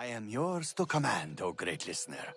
I am yours to command, O great listener.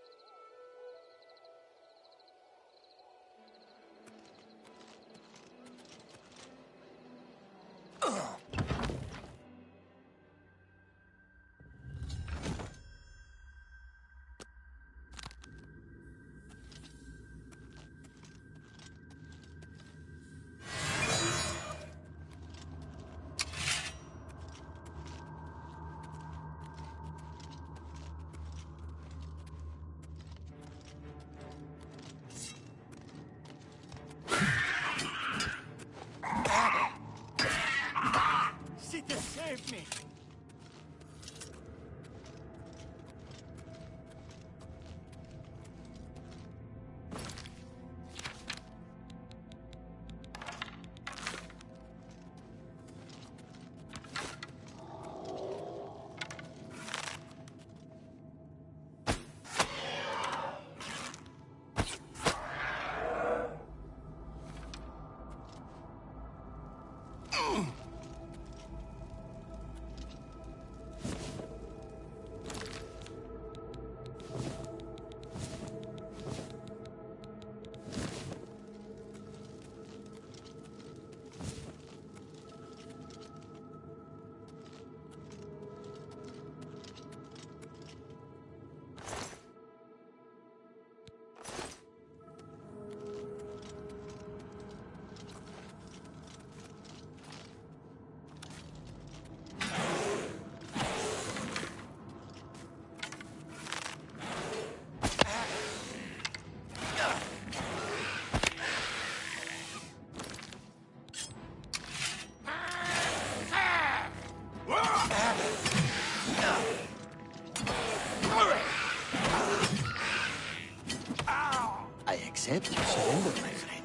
Sita, save me! I accept your surrender, my friend.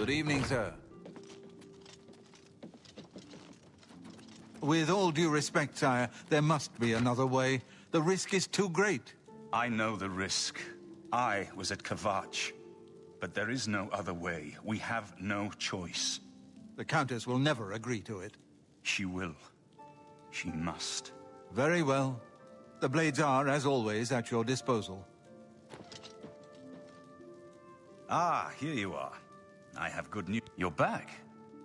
Good evening, sir. With all due respect, sire, there must be another way. The risk is too great. I know the risk. I was at Kvatch. But there is no other way. We have no choice. The Countess will never agree to it. She will. She must. Very well. The blades are, as always, at your disposal. Ah, here you are. I have good news. You're back.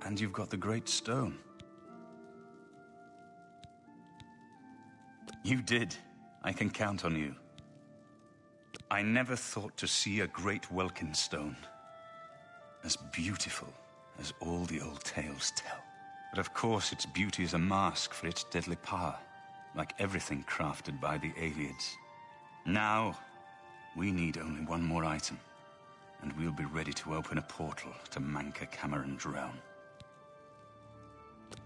And you've got the Great Stone. You did. I can count on you. I never thought to see a great Welkin stone. As beautiful as all the old tales tell. But of course its beauty is a mask for its deadly power, like everything crafted by the Ayleids. Now, we need only one more item, and we'll be ready to open a portal to Manca Cameron's realm.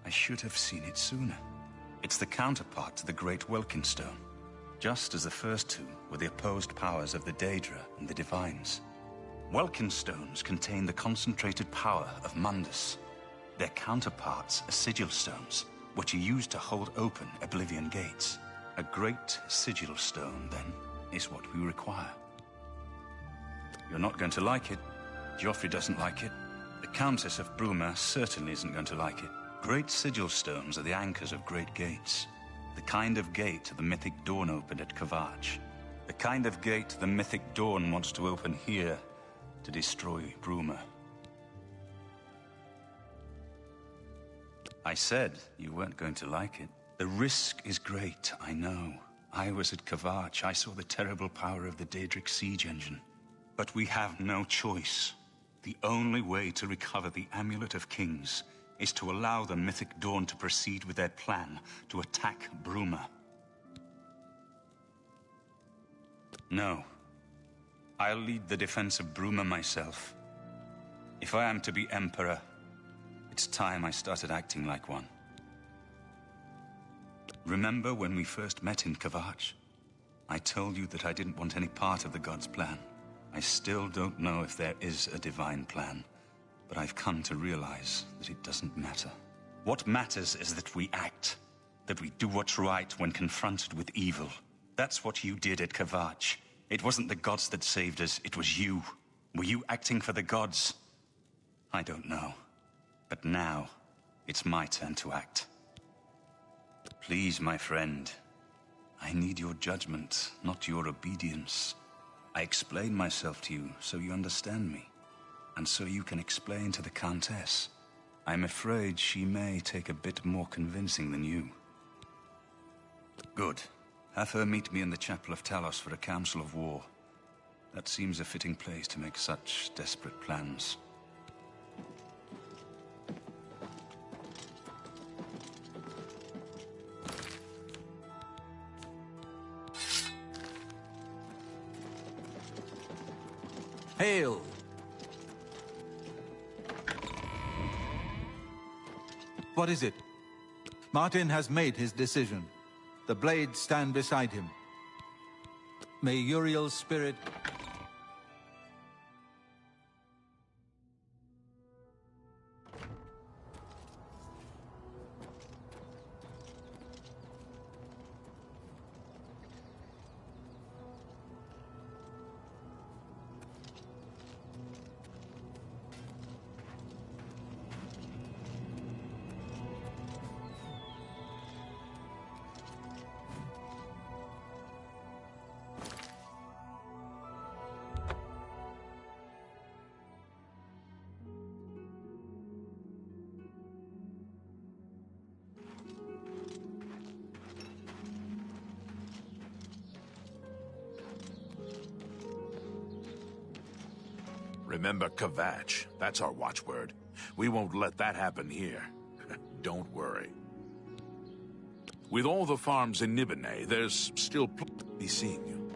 I should have seen it sooner. It's the counterpart to the Great Welkin Stone, just as the first two were the opposed powers of the Daedra and the Divines. Welkin stones contain the concentrated power of Mundus. Their counterparts are sigil stones, which are used to hold open Oblivion gates. A great sigil stone, then, is what we require. You're not going to like it. Joffrey doesn't like it. The Countess of Bruma certainly isn't going to like it. Great sigil stones are the anchors of great gates. The kind of gate the Mythic Dawn opened at Kvatch. The kind of gate the Mythic Dawn wants to open here to destroy Bruma. I said you weren't going to like it. The risk is great, I know. I was at Kvatch. I saw the terrible power of the Daedric siege engine. But we have no choice. The only way to recover the Amulet of Kings is to allow the Mythic Dawn to proceed with their plan to attack Bruma. No. I'll lead the defense of Bruma myself. If I am to be Emperor, it's time I started acting like one. Remember when we first met in Kvatch? I told you that I didn't want any part of the God's plan. I still don't know if there is a divine plan. But I've come to realize that it doesn't matter. What matters is that we act. That we do what's right when confronted with evil. That's what you did at Kvatch. It wasn't the gods that saved us, it was you. Were you acting for the gods? I don't know. But now, it's my turn to act. Please, my friend. I need your judgment, not your obedience. I explain myself to you so you understand me. And so you can explain to the Countess. I'm afraid she may take a bit more convincing than you. Good. Have her meet me in the Chapel of Talos for a council of war. That seems a fitting place to make such desperate plans. Hail! What is it? Martin has made his decision. The blades stand beside him. May Uriel's spirit... Remember Kvatch. That's our watchword. We won't let that happen here. Don't worry. With all the farms in Nibene, there's still plenty seeing you.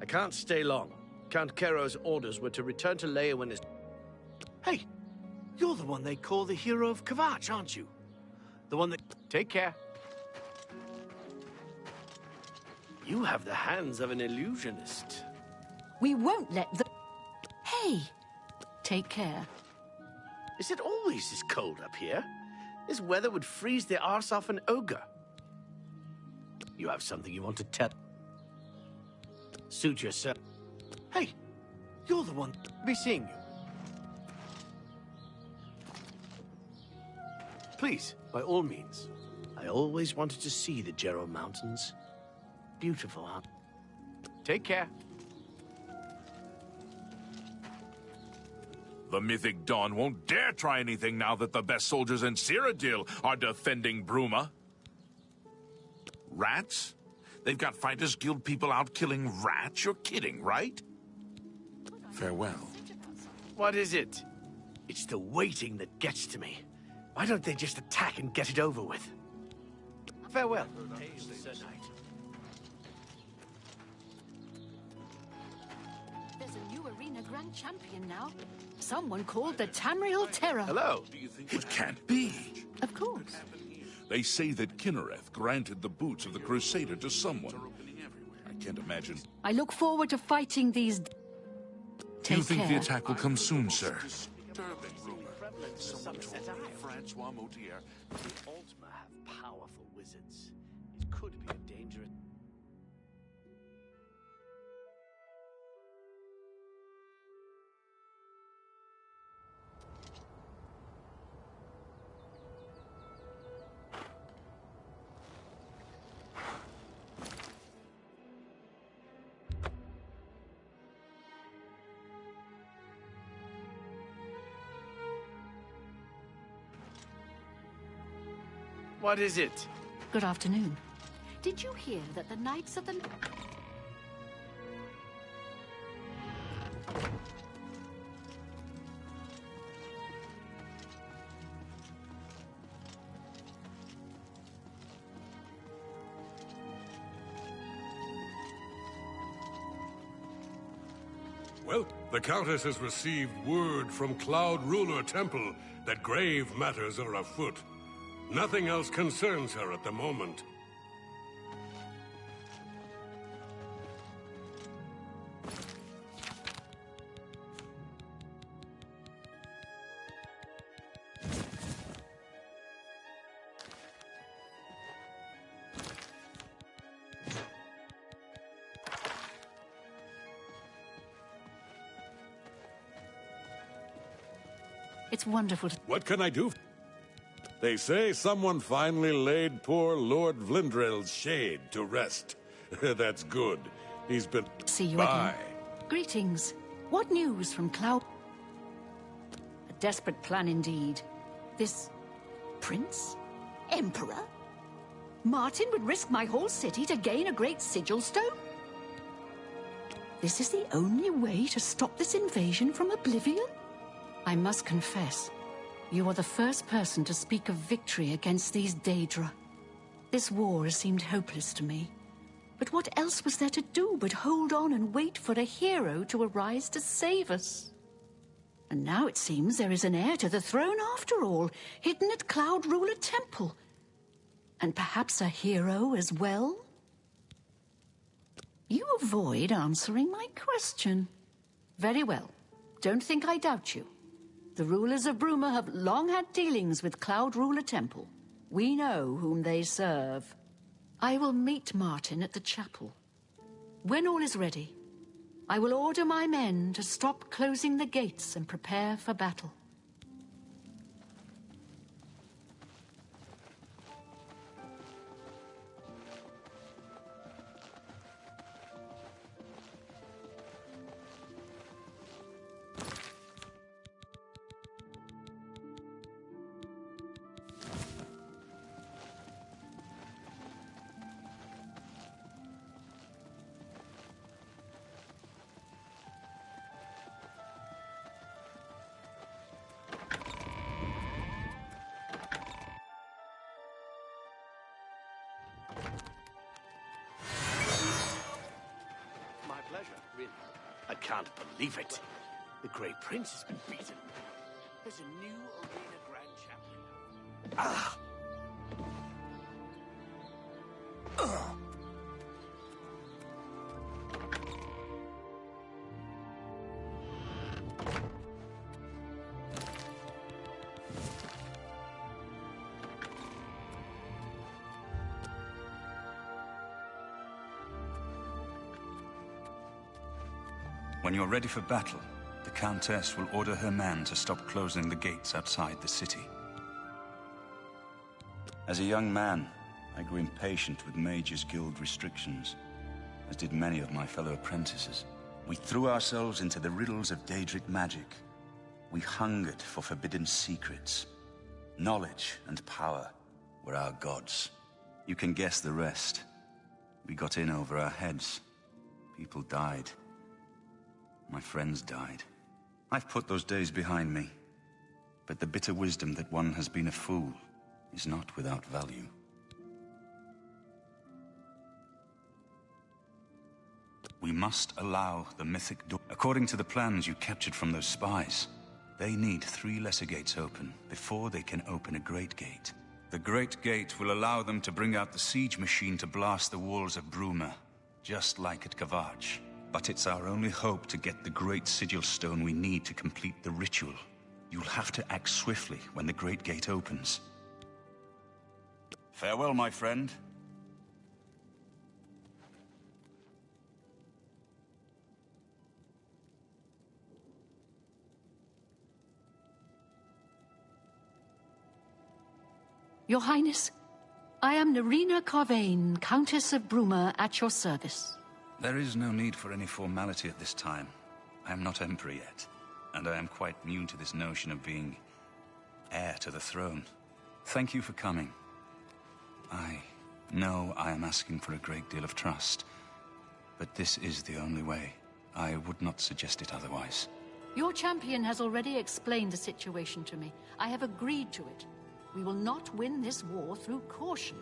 I can't stay long. Count Kero's orders were to return to Leia when his... Hey, you're the one they call the hero of Kvatch, aren't you? The one that... Take care. You have the hands of an illusionist. We won't let the... Hey! Take care. Is it always this cold up here? This weather would freeze the arse off an ogre. You have something you want to tell? Suit yourself. Hey, you're the one. Be seeing you. Please, by all means. I always wanted to see the Jero Mountains. Beautiful, huh? Take care. The Mythic Dawn won't dare try anything now that the best soldiers in Cyrodiil are defending Bruma. Rats? They've got Fighters Guild people out killing rats? You're kidding, right? Farewell. What is it? It's the waiting that gets to me. Why don't they just attack and get it over with? Farewell. Hail, Sir Knight. There's a new arena grand champion now. Someone called the Tamriel Terror. Hello. It can't be. Of course. They say that Kinnereth granted the boots of the Crusader to someone. I can't imagine. I look forward to fighting these. Do Take you think care. the attack will come soon, sir? Francois Motier. The Altmer have powerful wizards. It could be a dangerous... What is it? Good afternoon. Did you hear that the Knights of the... Well, the Countess has received word from Cloud Ruler Temple that grave matters are afoot. Nothing else concerns her at the moment. It's wonderful to... What can I do? They say someone finally laid poor Lord Vlindrel's shade to rest. That's good. He's been... See you Bye. again. Greetings. What news from Cloud? A desperate plan indeed. This... prince? Emperor? Martin would risk my whole city to gain a great sigil stone? This is the only way to stop this invasion from oblivion? I must confess, you are the first person to speak of victory against these Daedra. This war seemed hopeless to me. But what else was there to do but hold on and wait for a hero to arise to save us? And now it seems there is an heir to the throne after all, hidden at Cloud Ruler Temple. And perhaps a hero as well? You avoid answering my question. Very well. Don't think I doubt you. The rulers of Bruma have long had dealings with Cloud Ruler Temple. We know whom they serve. I will meet Martin at the chapel. When all is ready, I will order my men to stop closing the gates and prepare for battle. My pleasure, really. I can't believe it. The Grey Prince has been beaten. There's a new arena grand champion. Ah! When you're ready for battle, the Countess will order her men to stop closing the gates outside the city. As a young man, I grew impatient with Mages Guild restrictions, as did many of my fellow apprentices. We threw ourselves into the riddles of Daedric magic. We hungered for forbidden secrets. Knowledge and power were our gods. You can guess the rest. We got in over our heads. People died. My friends died. I've put those days behind me. But the bitter wisdom that one has been a fool is not without value. We must allow the mythic door. According to the plans you captured from those spies, they need 3 lesser gates open before they can open a great gate. The great gate will allow them to bring out the siege machine to blast the walls of Bruma, just like at Kvatch. But it's our only hope to get the great sigil stone we need to complete the ritual. You'll have to act swiftly when the great gate opens. Farewell, my friend. Your Highness, I am Nerina Carvain, Countess of Bruma, at your service. There is no need for any formality at this time. I am not Emperor yet, and I am quite new to this notion of being heir to the throne. Thank you for coming. I know I am asking for a great deal of trust, but this is the only way. I would not suggest it otherwise. Your champion has already explained the situation to me. I have agreed to it. We will not win this war through caution.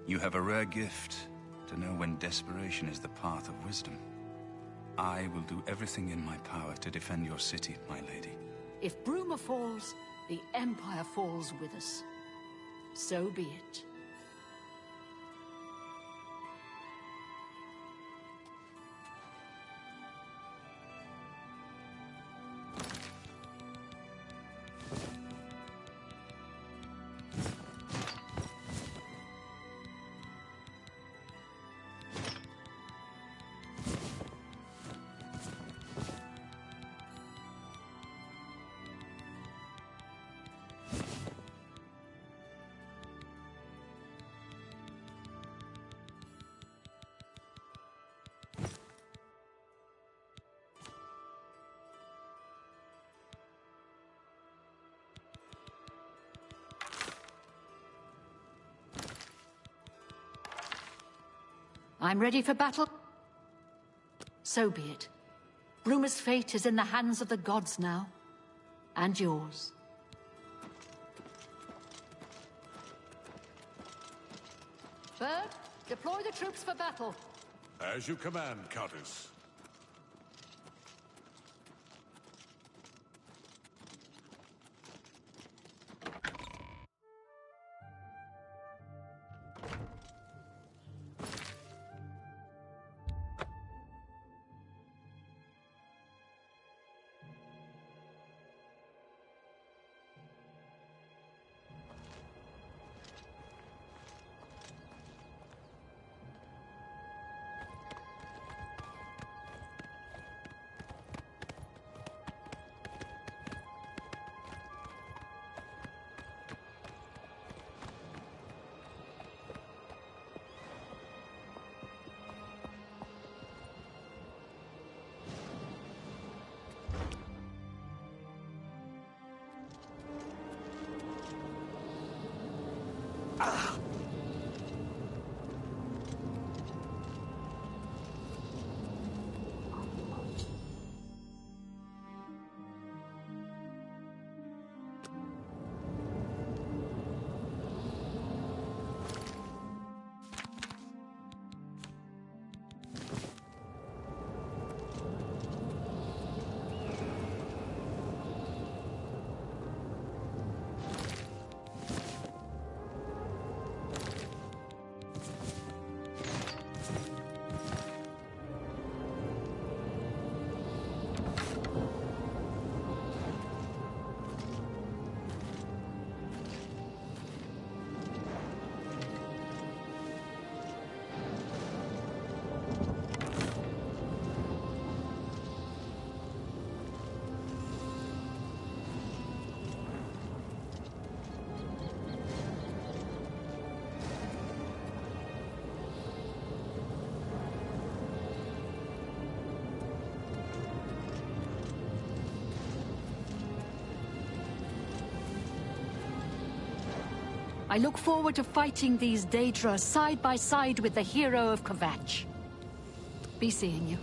You have a rare gift to know when desperation is the path of wisdom. I will do everything in my power to defend your city, my lady. If Bruma falls, the Empire falls with us. So be it. I'm ready for battle. So be it. Bruma's fate is in the hands of the gods now. And yours. Bird, deploy the troops for battle. As you command, Countess. I look forward to fighting these Daedra side by side with the hero of Kvatch. Be seeing you.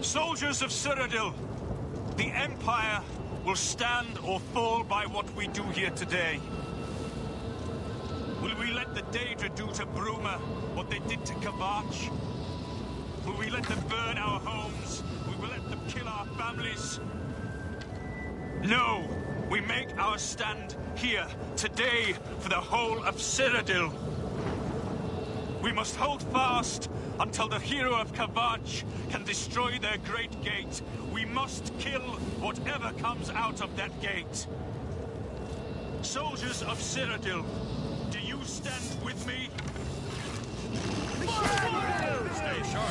Soldiers of Cyrodiil, the Empire will stand or fall by what we do here today. Will we let the Daedra do to Bruma what they did to Kvatch? Will we let them burn our homes? Will we let them kill our families? No! We make our stand here, today, for the whole of Cyrodiil. We must hold fast until the hero of Kvatch can destroy their great gate. We must kill whatever comes out of that gate. Soldiers of Cyrodiil, do you stand with me? Stay sharp.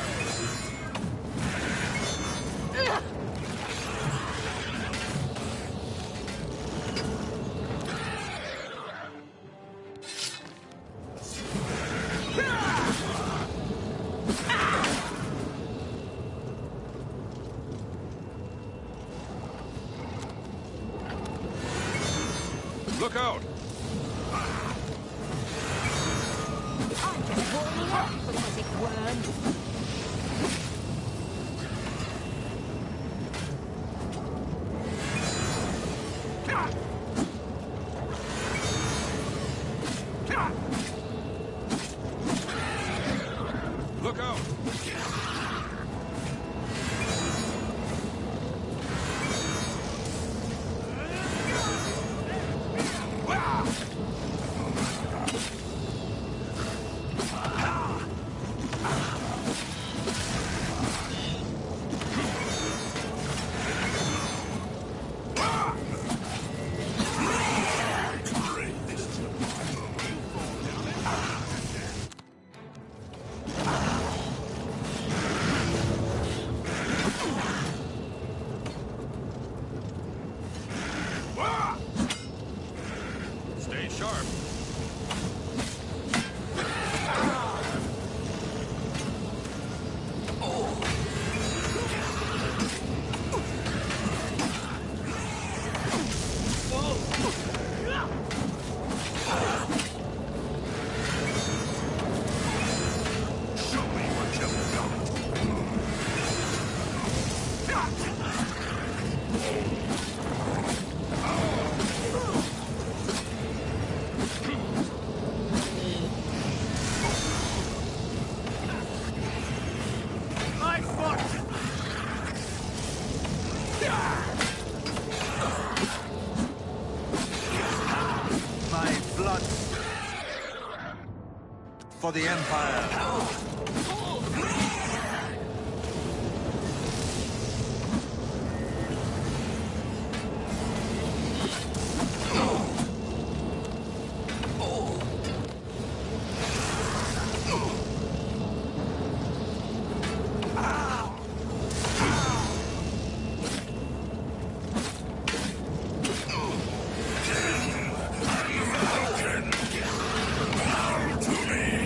Look out! I'm just warming up, pathetic worm. Look out! Stay sharp. My blood for the Empire. To me!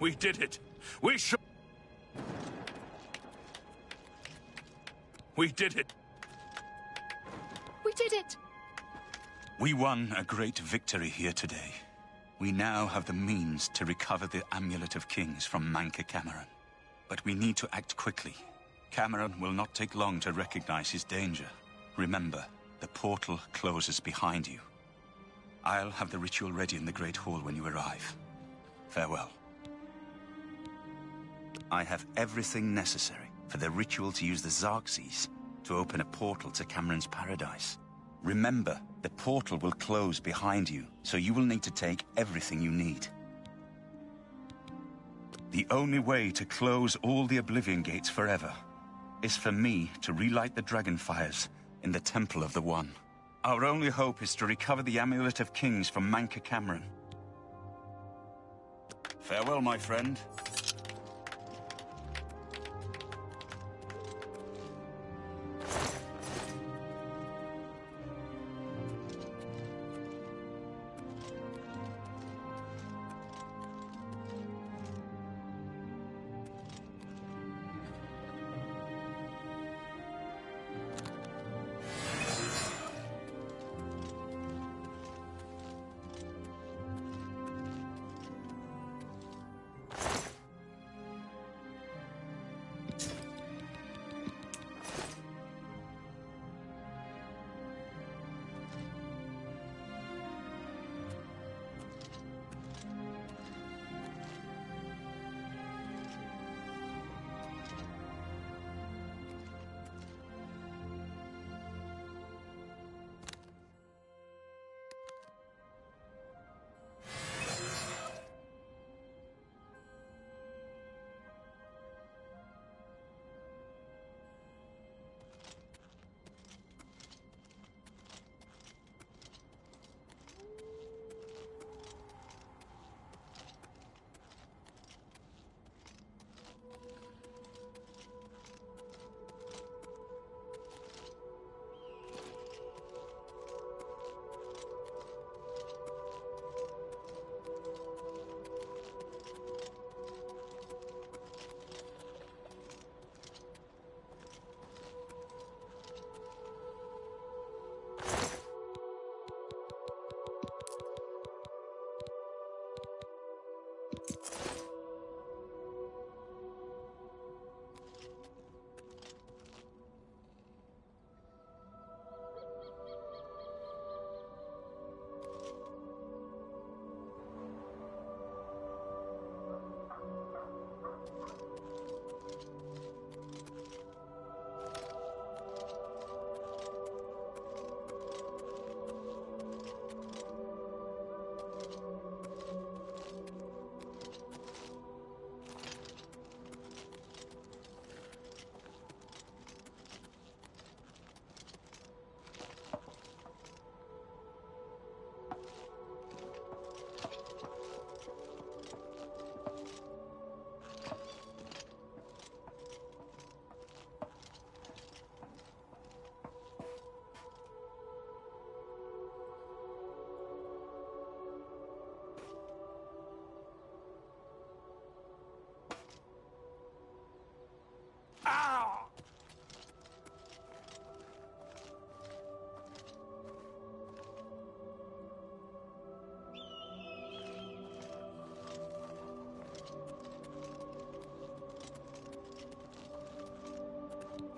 We did it! We did it! We did it! We won a great victory here today. We now have the means to recover the Amulet of Kings from Manca Cameron. But we need to act quickly. Cameron will not take long to recognize his danger. Remember, the portal closes behind you. I'll have the ritual ready in the Great Hall when you arrive. Farewell. I have everything necessary for the ritual to use the Xarxes to open a portal to Cameron's paradise. Remember, the portal will close behind you, so you will need to take everything you need. The only way to close all the Oblivion Gates forever is for me to relight the Dragonfires in the Temple of the One. Our only hope is to recover the Amulet of Kings from Manca Cameron. Farewell, my friend.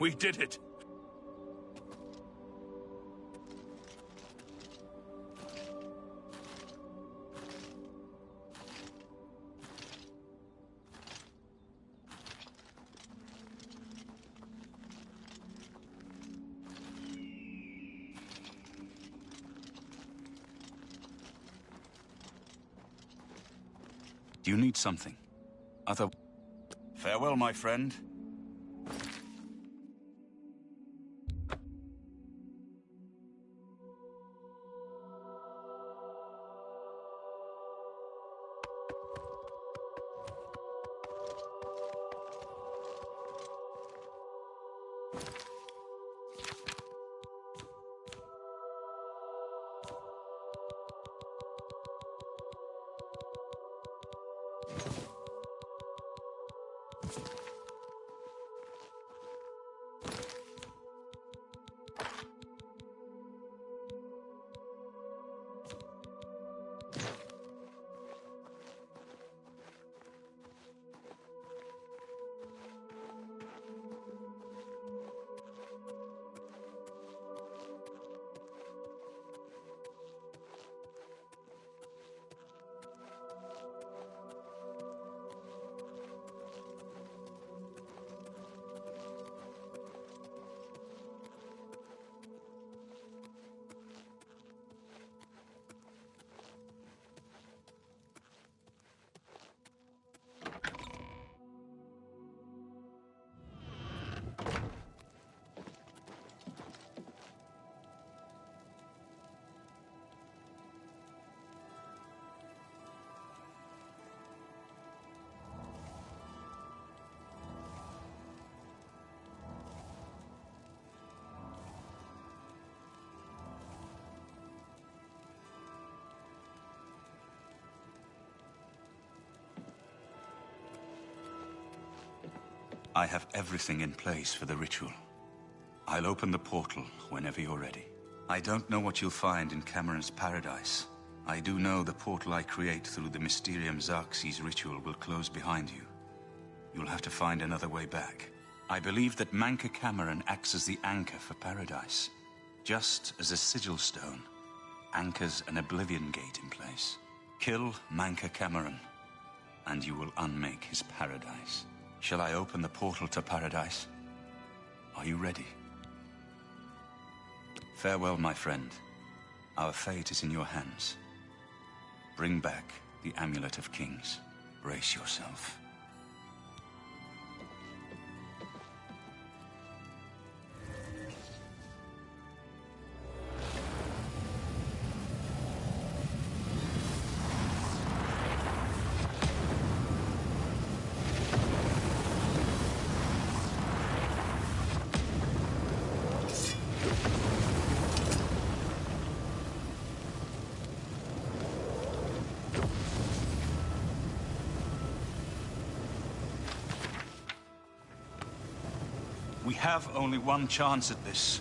We did it! Do you need something? Other... Farewell, my friend. I have everything in place for the ritual. I'll open the portal whenever you're ready. I don't know what you'll find in Cameron's paradise. I do know the portal I create through the Mysterium Xarxes ritual will close behind you. You'll have to find another way back. I believe that Manca Cameron acts as the anchor for paradise. Just as a sigil stone anchors an oblivion gate in place. Kill Manca Cameron, and you will unmake his paradise. Shall I open the portal to paradise? Are you ready? Farewell, my friend. Our fate is in your hands. Bring back the Amulet of Kings. Brace yourself. We have only one chance at this.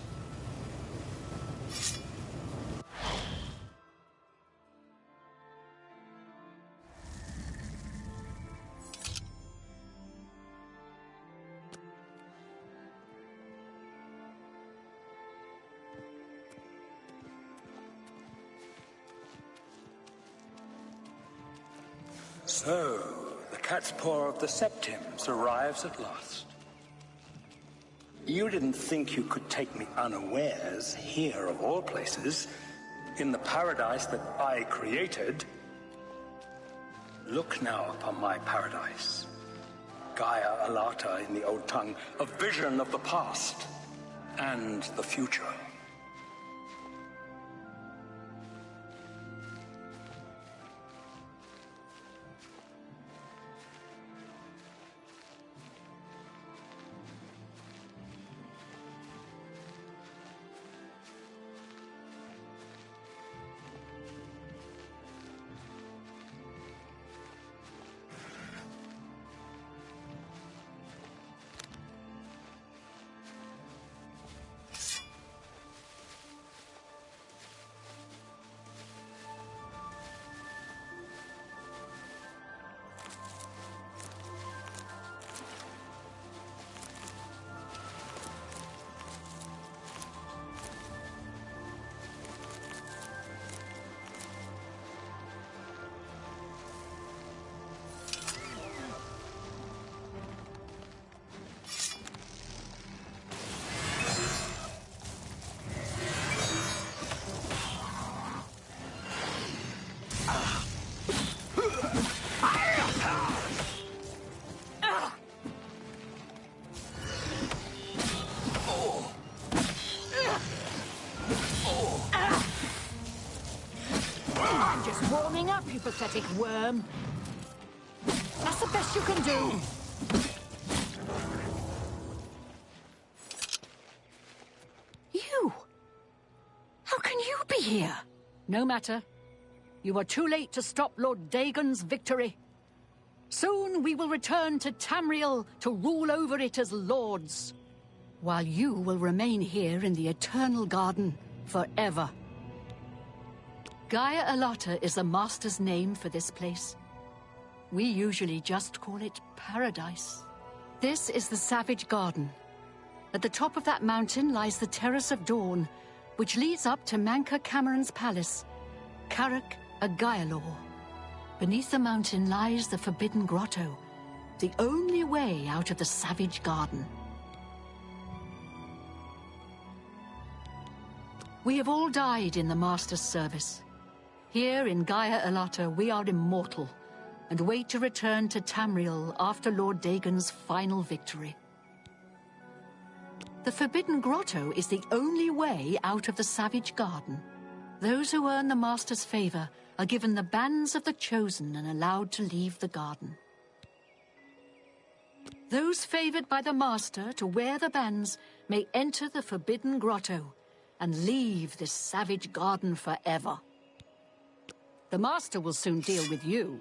So, the cat's paw of the Septims arrives at last. You didn't think you could take me unawares, here of all places, in the paradise that I created. Look now upon my paradise. Gaia Alata in the old tongue, a vision of the past and the future. warming up, you pathetic worm. That's the best you can do. You? How can you be here? No matter. You are too late to stop Lord Dagon's victory. Soon we will return to Tamriel to rule over it as lords, while you will remain here in the Eternal Garden forever. Gaia Alata is the Master's name for this place. We usually just call it Paradise. This is the Savage Garden. At the top of that mountain lies the Terrace of Dawn, which leads up to Manka Cameron's palace, Karak Agaialor. Beneath the mountain lies the Forbidden Grotto, the only way out of the Savage Garden. We have all died in the Master's service. Here in Gaia Alata, we are immortal, and wait to return to Tamriel after Lord Dagon's final victory. The Forbidden Grotto is the only way out of the Savage Garden. Those who earn the Master's favor are given the bands of the Chosen and allowed to leave the garden. Those favored by the Master to wear the bands may enter the Forbidden Grotto and leave this Savage Garden forever. The Master will soon deal with you.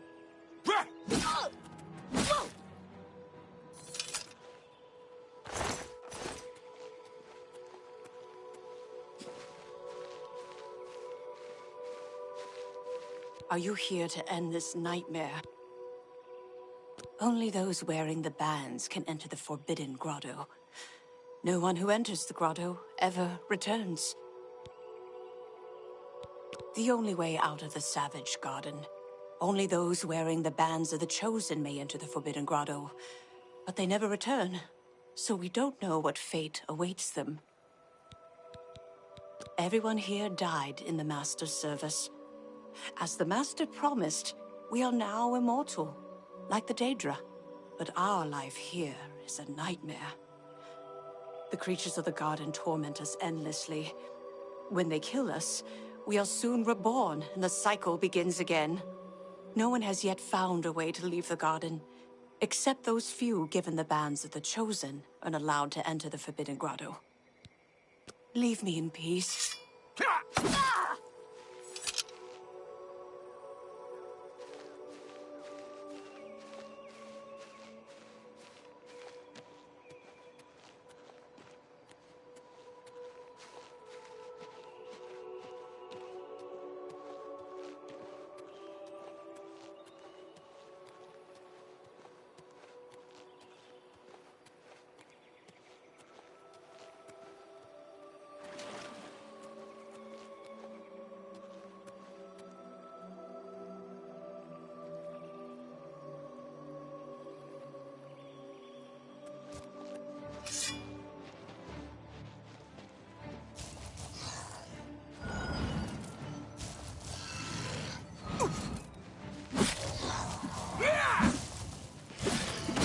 Are you here to end this nightmare? Only those wearing the bands can enter the Forbidden Grotto. No one who enters the grotto ever returns. The only way out of the Savage Garden. Only those wearing the bands of the Chosen may enter the Forbidden Grotto. But they never return, so we don't know what fate awaits them. Everyone here died in the Master's service. As the Master promised, we are now immortal, like the Daedra. But our life here is a nightmare. The creatures of the garden torment us endlessly. When they kill us, we are soon reborn, and the cycle begins again. No one has yet found a way to leave the garden, except those few given the bands of the Chosen and allowed to enter the Forbidden Grotto. Leave me in peace.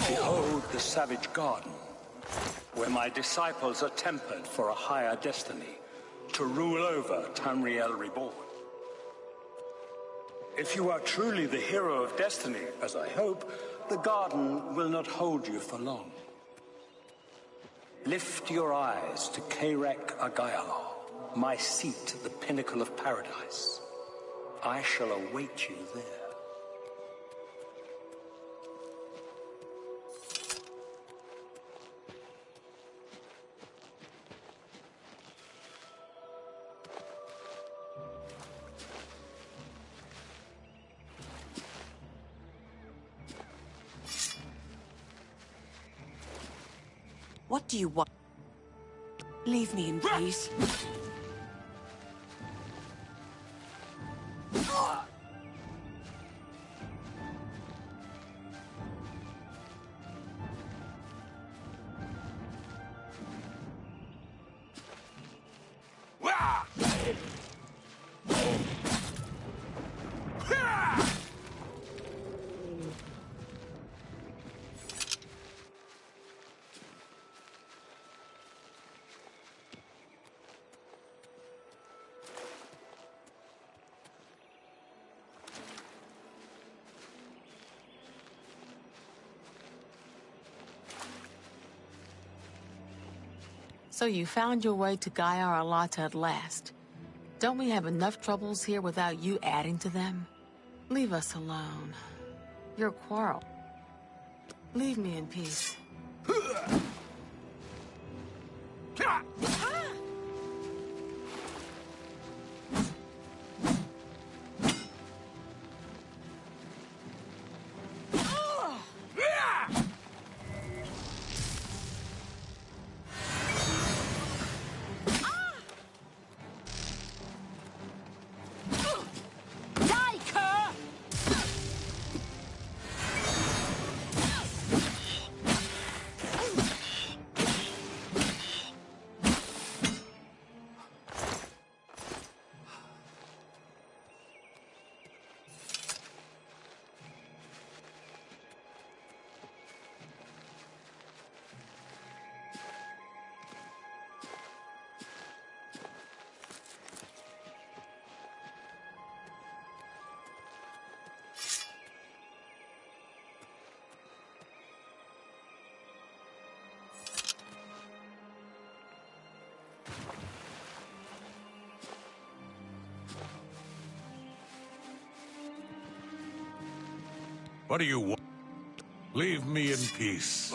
Behold the Savage Garden, where my disciples are tempered for a higher destiny, to rule over Tamriel Reborn. If you are truly the hero of destiny, as I hope, the garden will not hold you for long. Lift your eyes to Karak Agaialor, my seat at the pinnacle of paradise. I shall await you there. What do you want? Leave me in peace. So you found your way to Gaiar Alata at last. Don't we have enough troubles here without you adding to them? Leave us alone. Your quarrel. Leave me in peace. What do you want? Leave me in peace.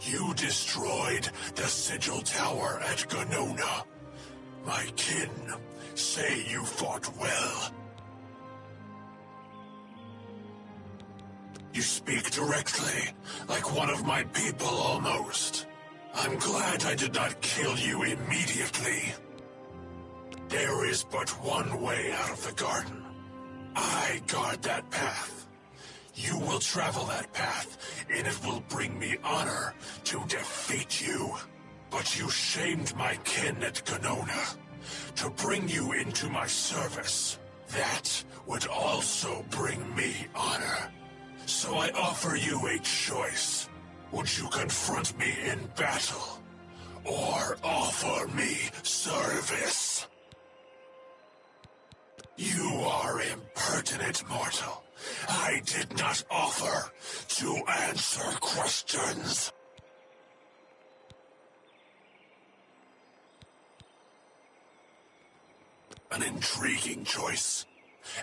You destroyed the Sigil Tower at Ganona. My kin say you fought well. You speak directly, like one of my people almost. I'm glad I did not kill you immediately. There is but one way out of the garden. I guard that path. You will travel that path, and it will bring me honor to defeat you. But you shamed my kin at Ganona. To bring you into my service, that would also bring me honor. So I offer you a choice. Would you confront me in battle, or offer me service? You are impertinent, mortal. I did not offer to answer questions. An intriguing choice.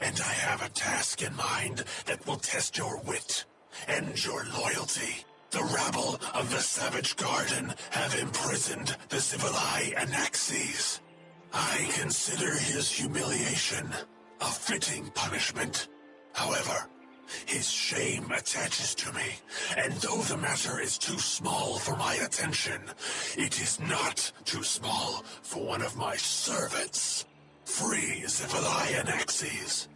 And I have a task in mind that will test your wit and your loyalty. The rabble of the Savage Garden have imprisoned the Zivilai Anaxes. I consider his humiliation a fitting punishment. However, his shame attaches to me, and though the matter is too small for my attention, it is not too small for one of my servants. Free Zivilai Anaxes,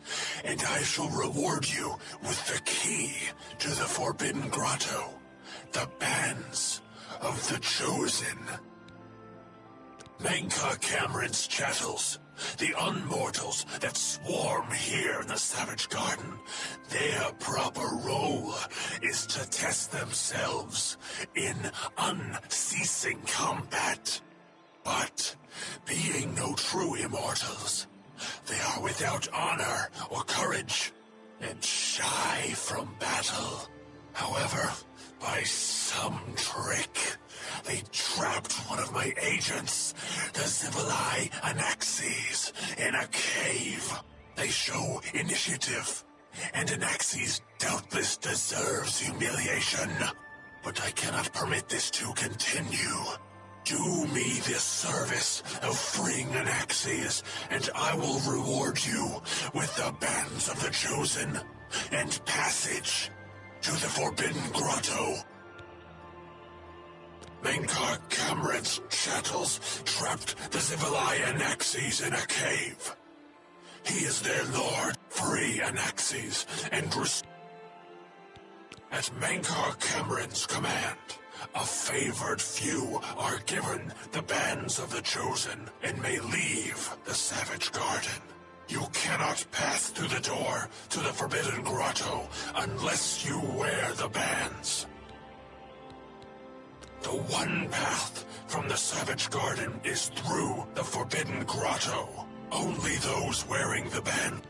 and I shall reward you with the key to the Forbidden Grotto, the Bands of the Chosen. Menka Cameron's chattels, the unmortals that swarm here in the Savage Garden, their proper role is to test themselves in unceasing combat. But, being no true immortals, they are without honor or courage, and shy from battle. However, by some trick, they trapped one of my agents, the Zivilai Anaxes, in a cave. They show initiative, and Anaxes doubtless deserves humiliation. But I cannot permit this to continue. Do me this service of freeing Anaxes, and I will reward you with the Bands of the Chosen and passage to the Forbidden Grotto. Menka Cameron's chattels trapped the Zivilai Anaxes in a cave. He is their lord. Free Anaxes and at Menka Cameron's command, A favored few are given the bands of the Chosen and may leave the Savage Garden. You cannot pass through the door to the Forbidden Grotto unless you wear the bands. The one path from the Savage Garden is through the Forbidden Grotto. Only those wearing the band.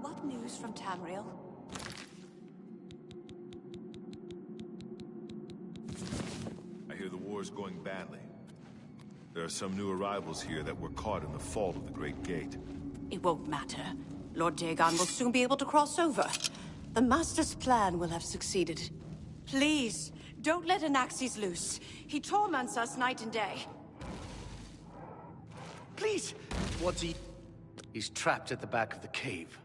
What news from Tamriel? I hear the war's going badly. There are some new arrivals here that were caught in the fault of the Great Gate. It won't matter. Lord Dagon will soon be able to cross over. The Master's plan will have succeeded. Please, don't let Anaxes loose. He torments us night and day. Please! What's he... He's trapped at the back of the cave.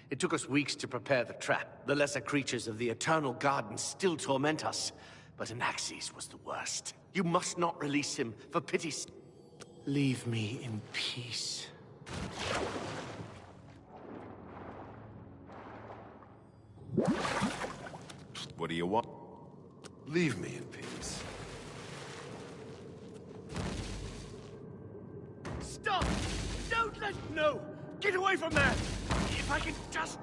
It took us weeks to prepare the trap. The lesser creatures of the Eternal Garden still torment us. But Anaxes was the worst. You must not release him, for pity's... Leave me in peace. What do you want? Leave me in peace. Stop! Don't let... No! Get away from there! If I could just...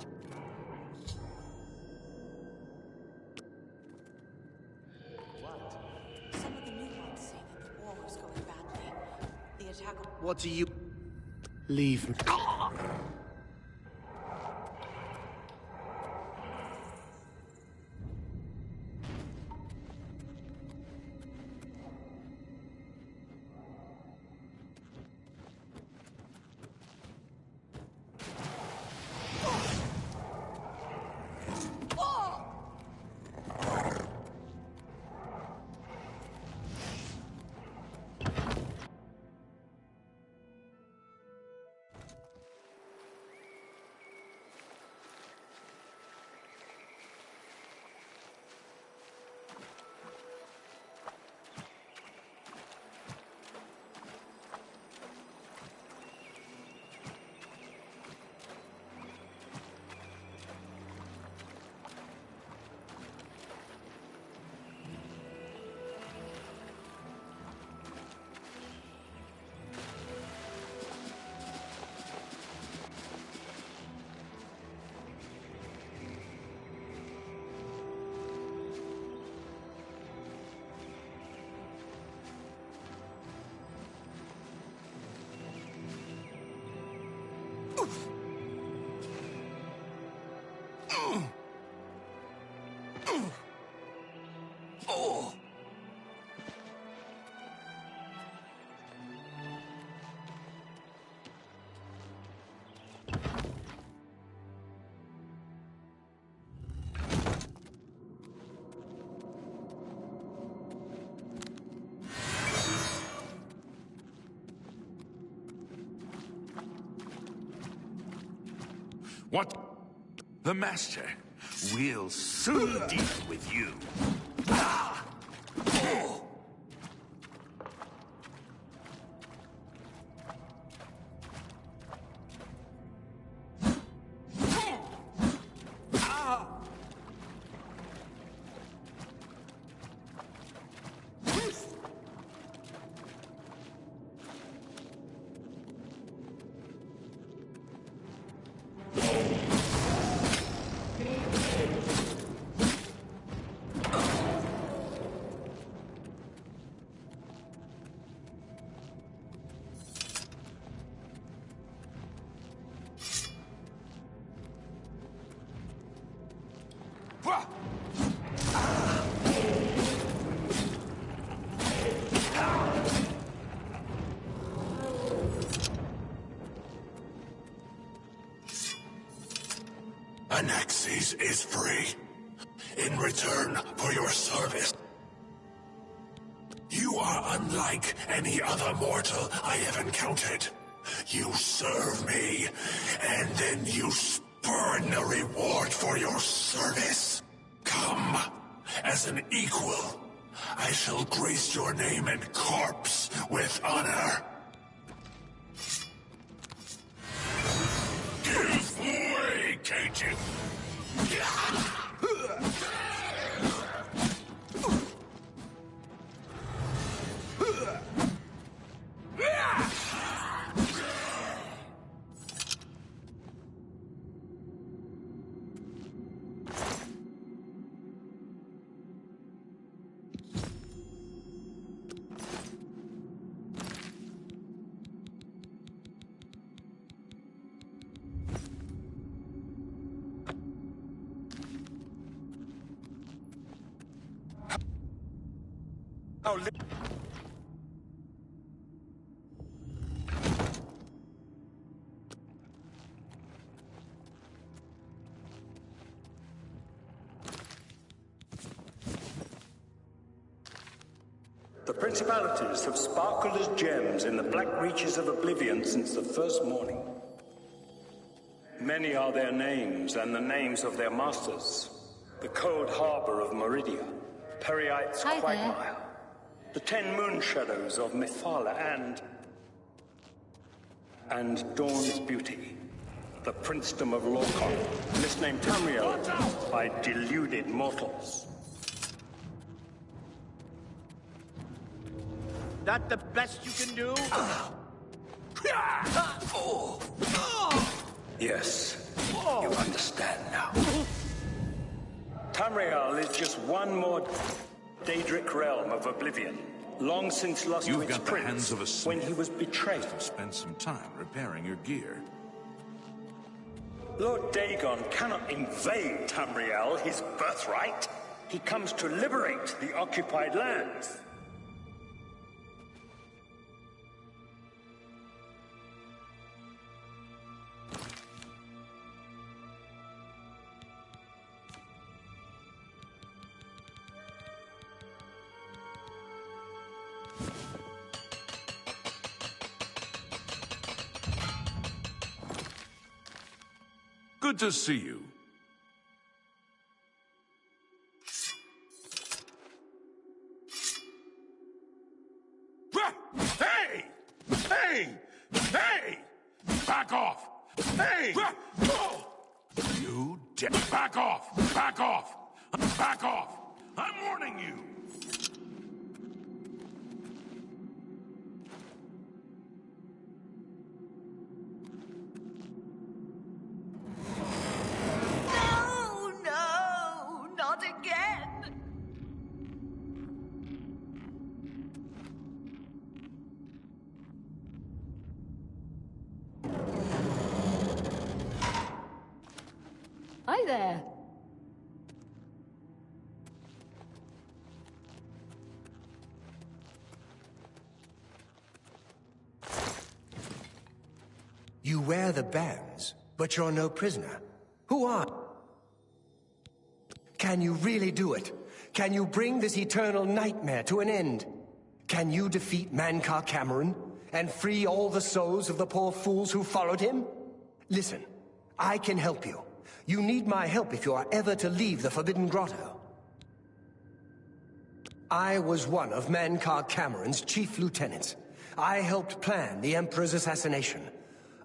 Some of the new ones say that the war was going badly. The attack... What do you... Leave me... What? The Master. We'll soon deal with you. Anaxes is free. In return for your service. You are unlike any other mortal I have encountered. You serve me, and then you spurn a reward for your service. Come, as an equal, I shall grace your name and corpse with honor. Give way, Cajun! The principalities have sparkled as gems in the black reaches of oblivion since the first morning. Many are their names and the names of their masters. The cold harbor of Meridia, Periite's quagmire, the 10 moon shadows of Mephala, and Dawn's beauty, the princedom of Lorkhon, misnamed Tamriel by deluded mortals. That the best you can do? Yes, you understand now. Tamriel is just one more Daedric realm of oblivion, long since lost to its prince when he was betrayed. Spend some time repairing your gear. Lord Dagon cannot invade Tamriel, his birthright. He comes to liberate the occupied lands. Good to see you. Hey! Hey! Hey! Back off! Hey! You back off! Back off! Back off! I'm warning you! Hi there. You wear the bands, but you're no prisoner. Who are? Can you really do it? Can you bring this eternal nightmare to an end? Can you defeat Mankar Camoran and free all the souls of the poor fools who followed him? Listen, I can help you. You need my help if you are ever to leave the Forbidden Grotto. I was one of Mankar Cameron's chief lieutenants. I helped plan the Emperor's assassination.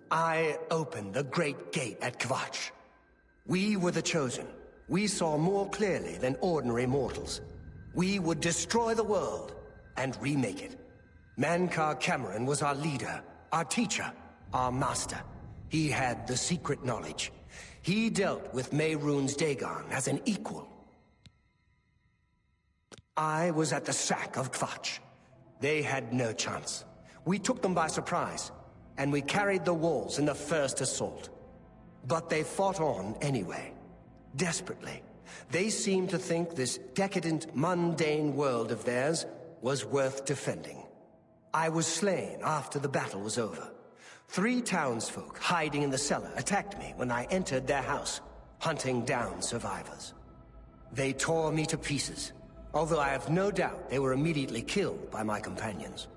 I opened the Great Gate at Kvatch. We were the chosen. We saw more clearly than ordinary mortals. We would destroy the world and remake it. Mankar Cameron was our leader, our teacher, our master. He had the secret knowledge. He dealt with Mehrunes Dagon as an equal. I was at the sack of Kvatch. They had no chance. We took them by surprise, and we carried the walls in the first assault. But they fought on anyway, desperately. They seemed to think this decadent, mundane world of theirs was worth defending. I was slain after the battle was over. 3 townsfolk hiding in the cellar attacked me when I entered their house, hunting down survivors. They tore me to pieces, although I have no doubt they were immediately killed by my companions.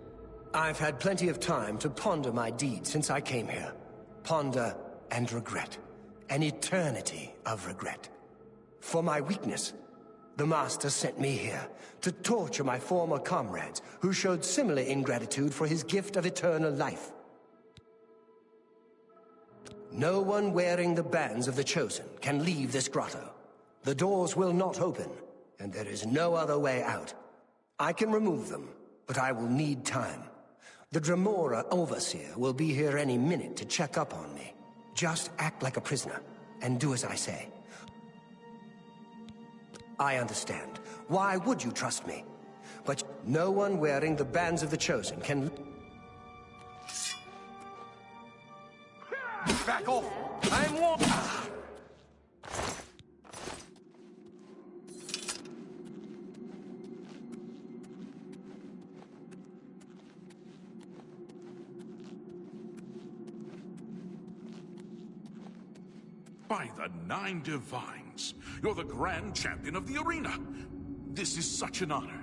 I've had plenty of time to ponder my deed since I came here. Ponder and regret. An eternity of regret. For my weakness, the Master sent me here to torture my former comrades who showed similar ingratitude for his gift of eternal life. No one wearing the bands of the Chosen can leave this grotto. The doors will not open, and there is no other way out. I can remove them, but I will need time. The Dremora Overseer will be here any minute to check up on me. Just act like a prisoner, and do as I say. I understand. Why would you trust me? But no one wearing the bands of the Chosen can... Back off! I'm By the 9 Divines, you're the Grand Champion of the arena. This is such an honor.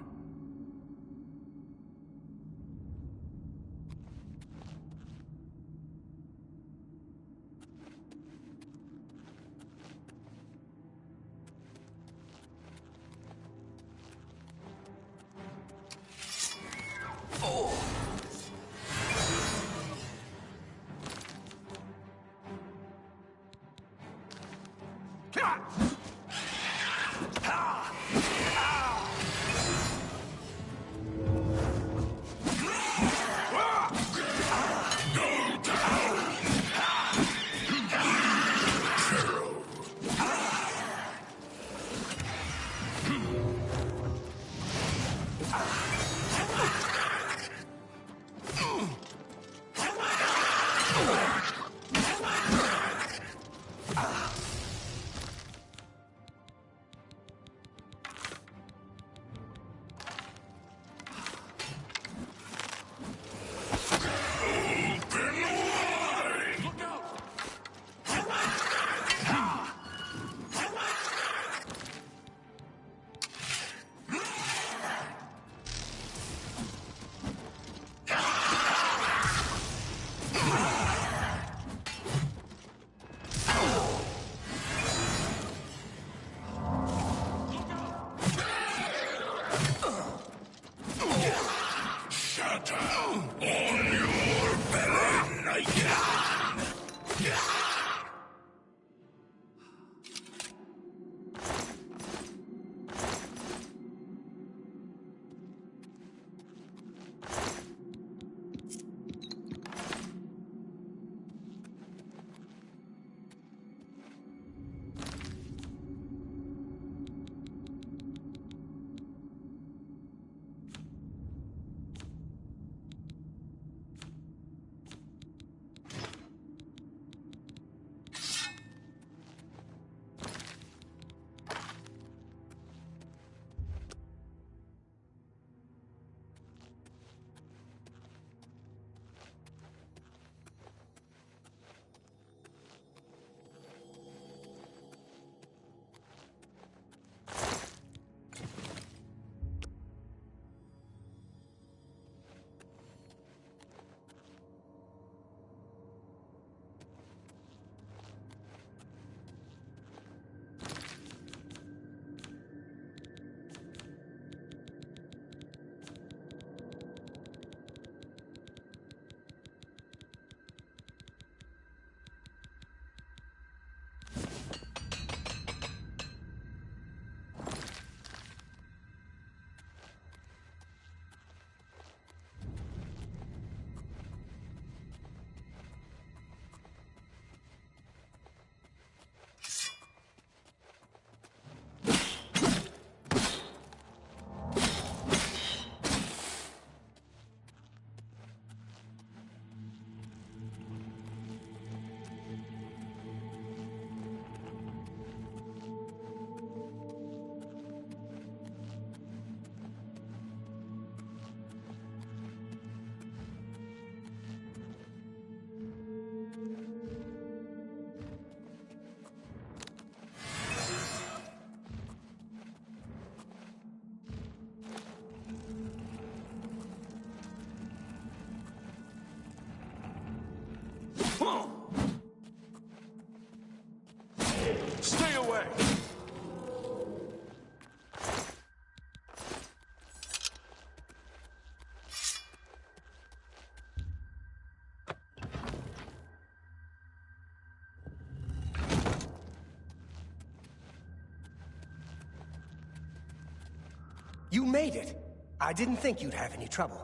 You made it. I didn't think you'd have any trouble.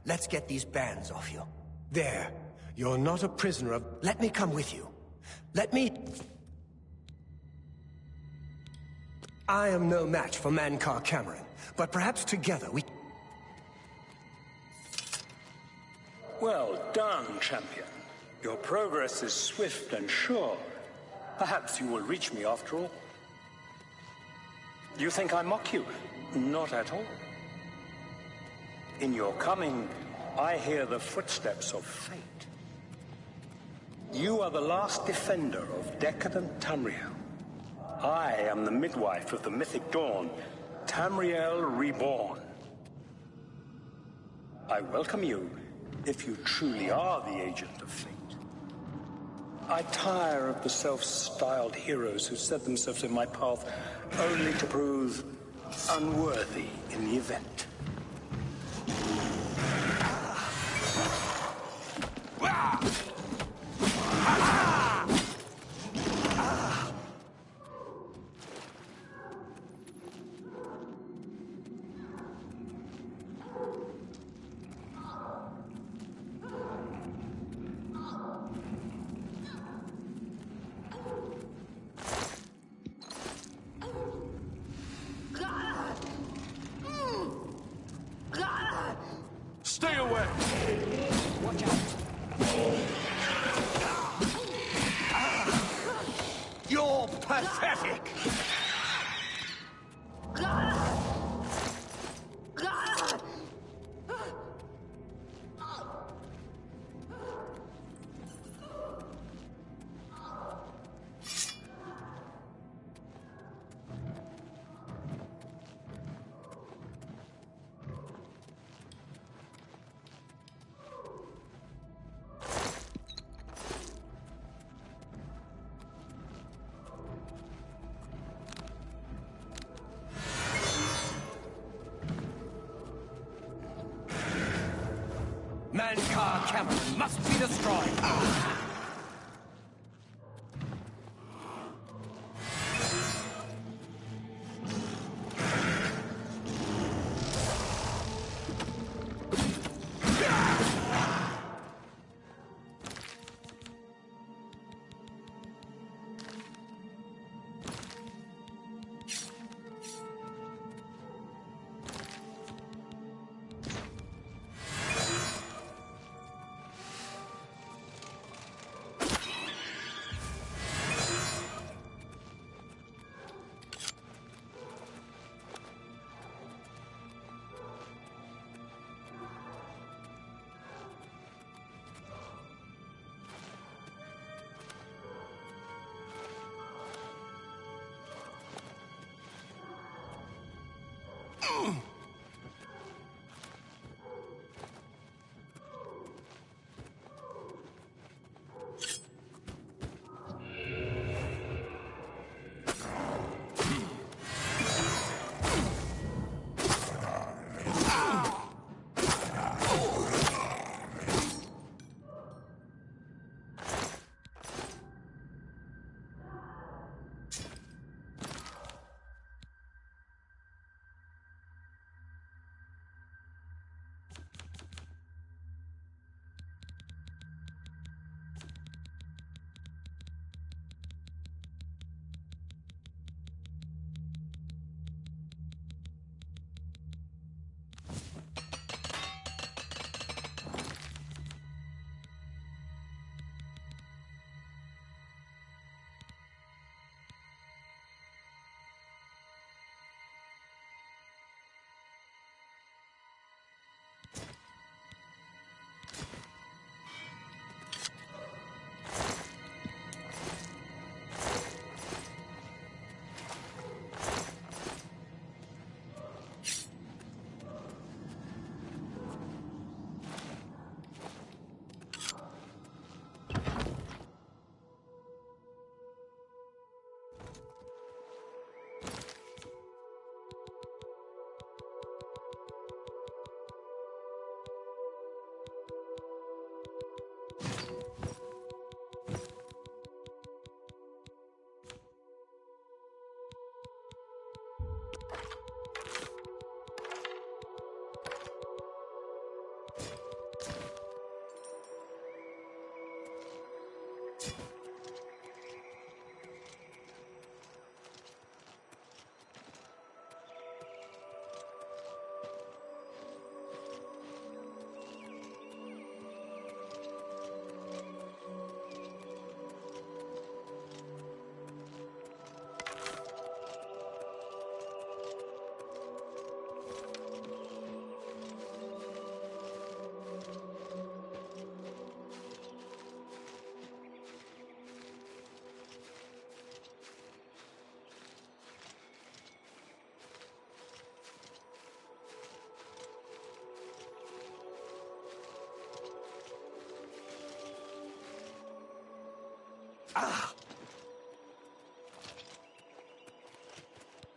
Let's get these bands off you. There. You're not a prisoner of... Let me come with you. Let me... I am no match for Mankar Camoran, but perhaps together we... Well done, champion. Your progress is swift and sure. Perhaps you will reach me after all. You think I mock you? Not at all. In your coming, I hear the footsteps of fate. You are the last defender of decadent Tamriel. I am the midwife of the mythic dawn, Tamriel Reborn. I welcome you, if you truly are the agent of fate. I tire of the self-styled heroes who set themselves in my path only to prove unworthy in the event. Stay away! Watch out. You're pathetic! Mankar Camoran must be destroyed!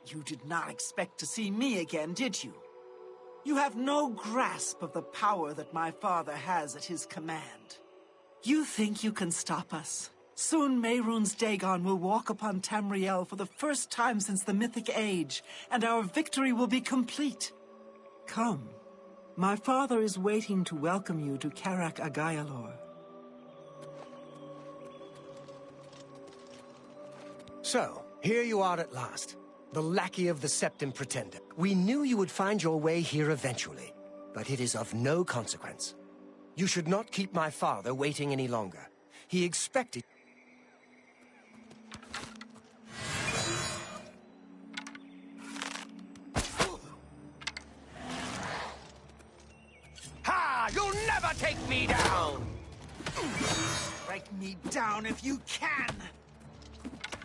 You did not expect to see me again, did you? You have no grasp of the power that my father has at his command. You think you can stop us? Soon Mehrunes Dagon will walk upon Tamriel for the first time since the Mythic Age, and our victory will be complete. Come. My father is waiting to welcome you to Karak Agayalor. So, here you are at last. The lackey of the Septim Pretender. We knew you would find your way here eventually, but it is of no consequence. You should not keep my father waiting any longer. He expected... Ha! You'll never take me down! Strike me down if you can!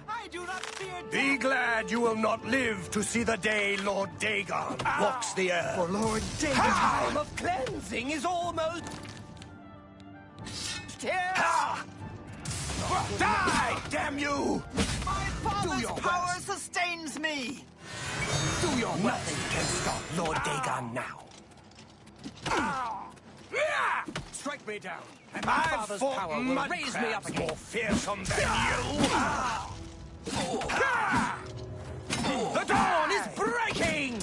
I do not fear death! Be glad you will not live to see the day Lord Dagon walks the earth. For Lord Dagon... The time of cleansing is almost... Ha! Die, damn you! My father's power sustains me! Do your Nothing can stop Lord Dagon now. Strike me down, and my father's power will raise me up again. More fearsome than you! The dawn is breaking!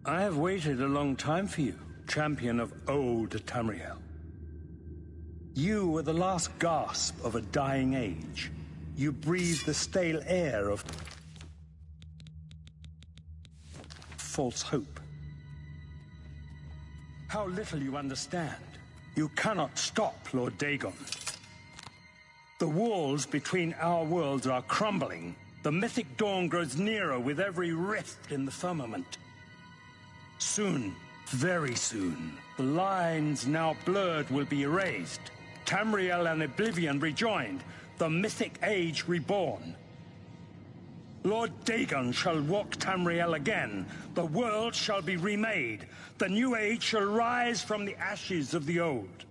I have waited a long time for you, champion of old Tamriel. You were the last gasp of a dying age. You breathed the stale air of false hope. How little you understand. You cannot stop Lord Dagon. The walls between our worlds are crumbling. The mythic dawn grows nearer with every rift in the firmament. Soon, very soon, the lines now blurred will be erased. Tamriel and Oblivion rejoined, the mythic age reborn. Lord Dagon shall walk Tamriel again. The world shall be remade. The new age shall rise from the ashes of the old.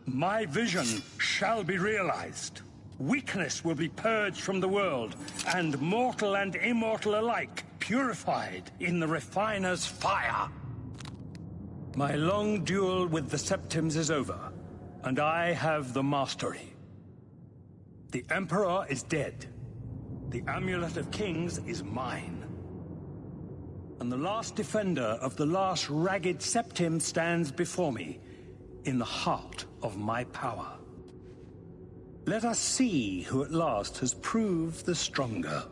My vision shall be realized. Weakness will be purged from the world, and mortal and immortal alike purified in the refiner's fire. My long duel with the Septims is over, and I have the mastery. The Emperor is dead. The Amulet of Kings is mine. And the last defender of the last ragged Septim stands before me, in the heart of my power. Let us see who at last has proved the stronger.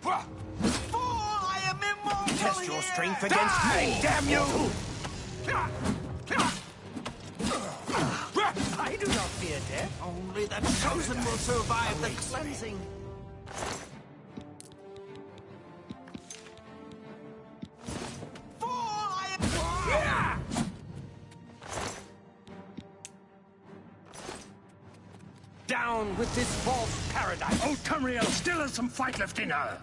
I am immortal. Test your strength against me, damn you! I do not fear death. Only the chosen will survive the cleansing. Down with this false paradise! Oh, Tamriel still has some fight left in her!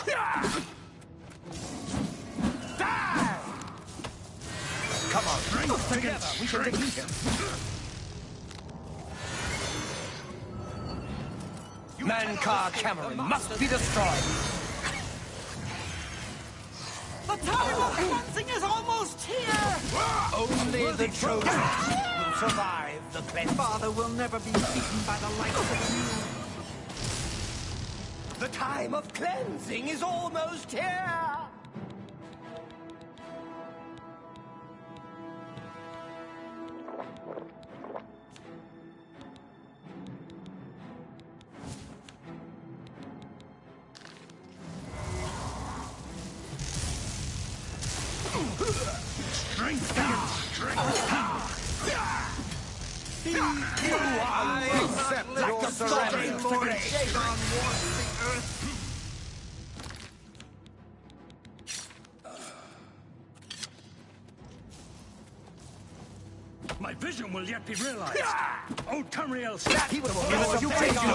Die! Come on, together we can defeat him. Mankar Cameron must be destroyed. The time of cleansing is almost here! Only the Trojans will survive the cleanse. Father will never be beaten by the likes of you. The time of cleansing is almost here! Strength and strength. I accept your surrender. Lord Dagon wants the earth. My vision will yet be realized. Old Tamriel He will give us a fight, you.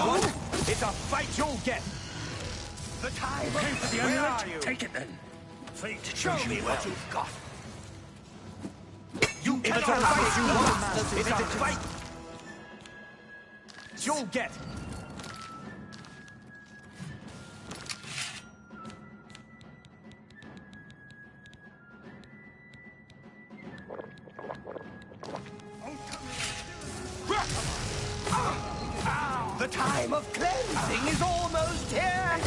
It's a fight you'll get. The time came for the Where amulet. are you? Take it then. Fate, Show me what you've got. You cannot it's a fight fight you the want. Master's It's a vengeance. fight you'll get. The time of cleansing is almost here.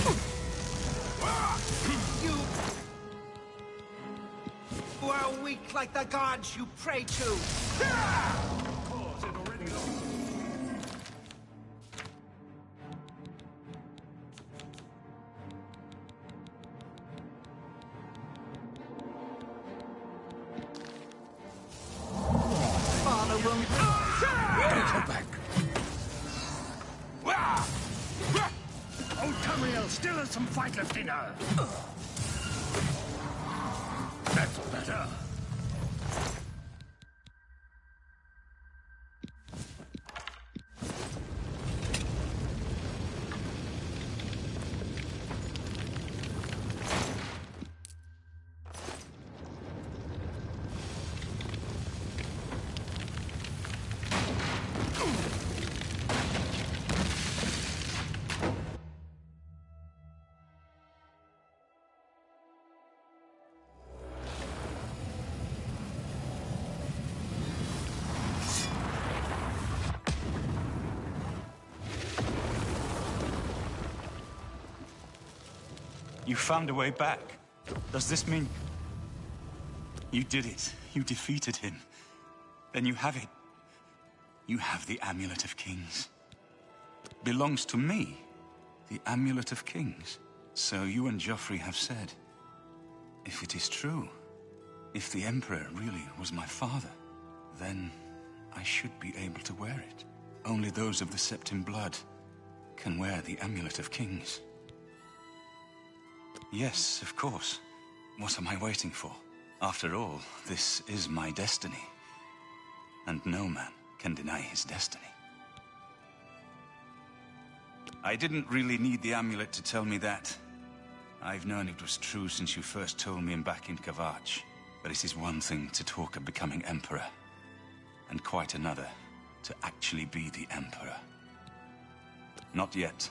You are weak like the gods you pray to. Father will... Don't go back. Old Tamriel still has some fight left in her. That's better. You found a way back. Does this mean... You did it. You defeated him. Then you have it. You have the Amulet of Kings. Belongs to me. The Amulet of Kings. So you and Joffrey have said. If it is true, if the Emperor really was my father, then I should be able to wear it. Only those of the Septim blood can wear the Amulet of Kings. Yes, of course. What am I waiting for? After all, this is my destiny. And no man can deny his destiny. I didn't really need the amulet to tell me that. I've known it was true since you first told me back in Kvatch. But it is one thing to talk of becoming Emperor, and quite another to actually be the Emperor. Not yet.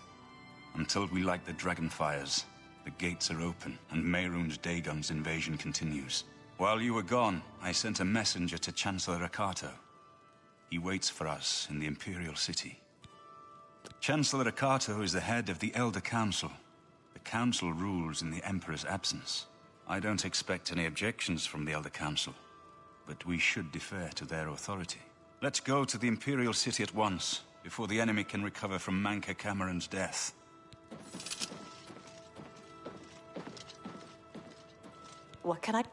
Until we light the Dragonfires, the gates are open, and Mehrunes Dagon's invasion continues. While you were gone, I sent a messenger to Chancellor Akato. He waits for us in the Imperial City. Chancellor Akato is the head of the Elder Council. The Council rules in the Emperor's absence. I don't expect any objections from the Elder Council, but we should defer to their authority. Let's go to the Imperial City at once, before the enemy can recover from Mankar Cameron's death. What can I...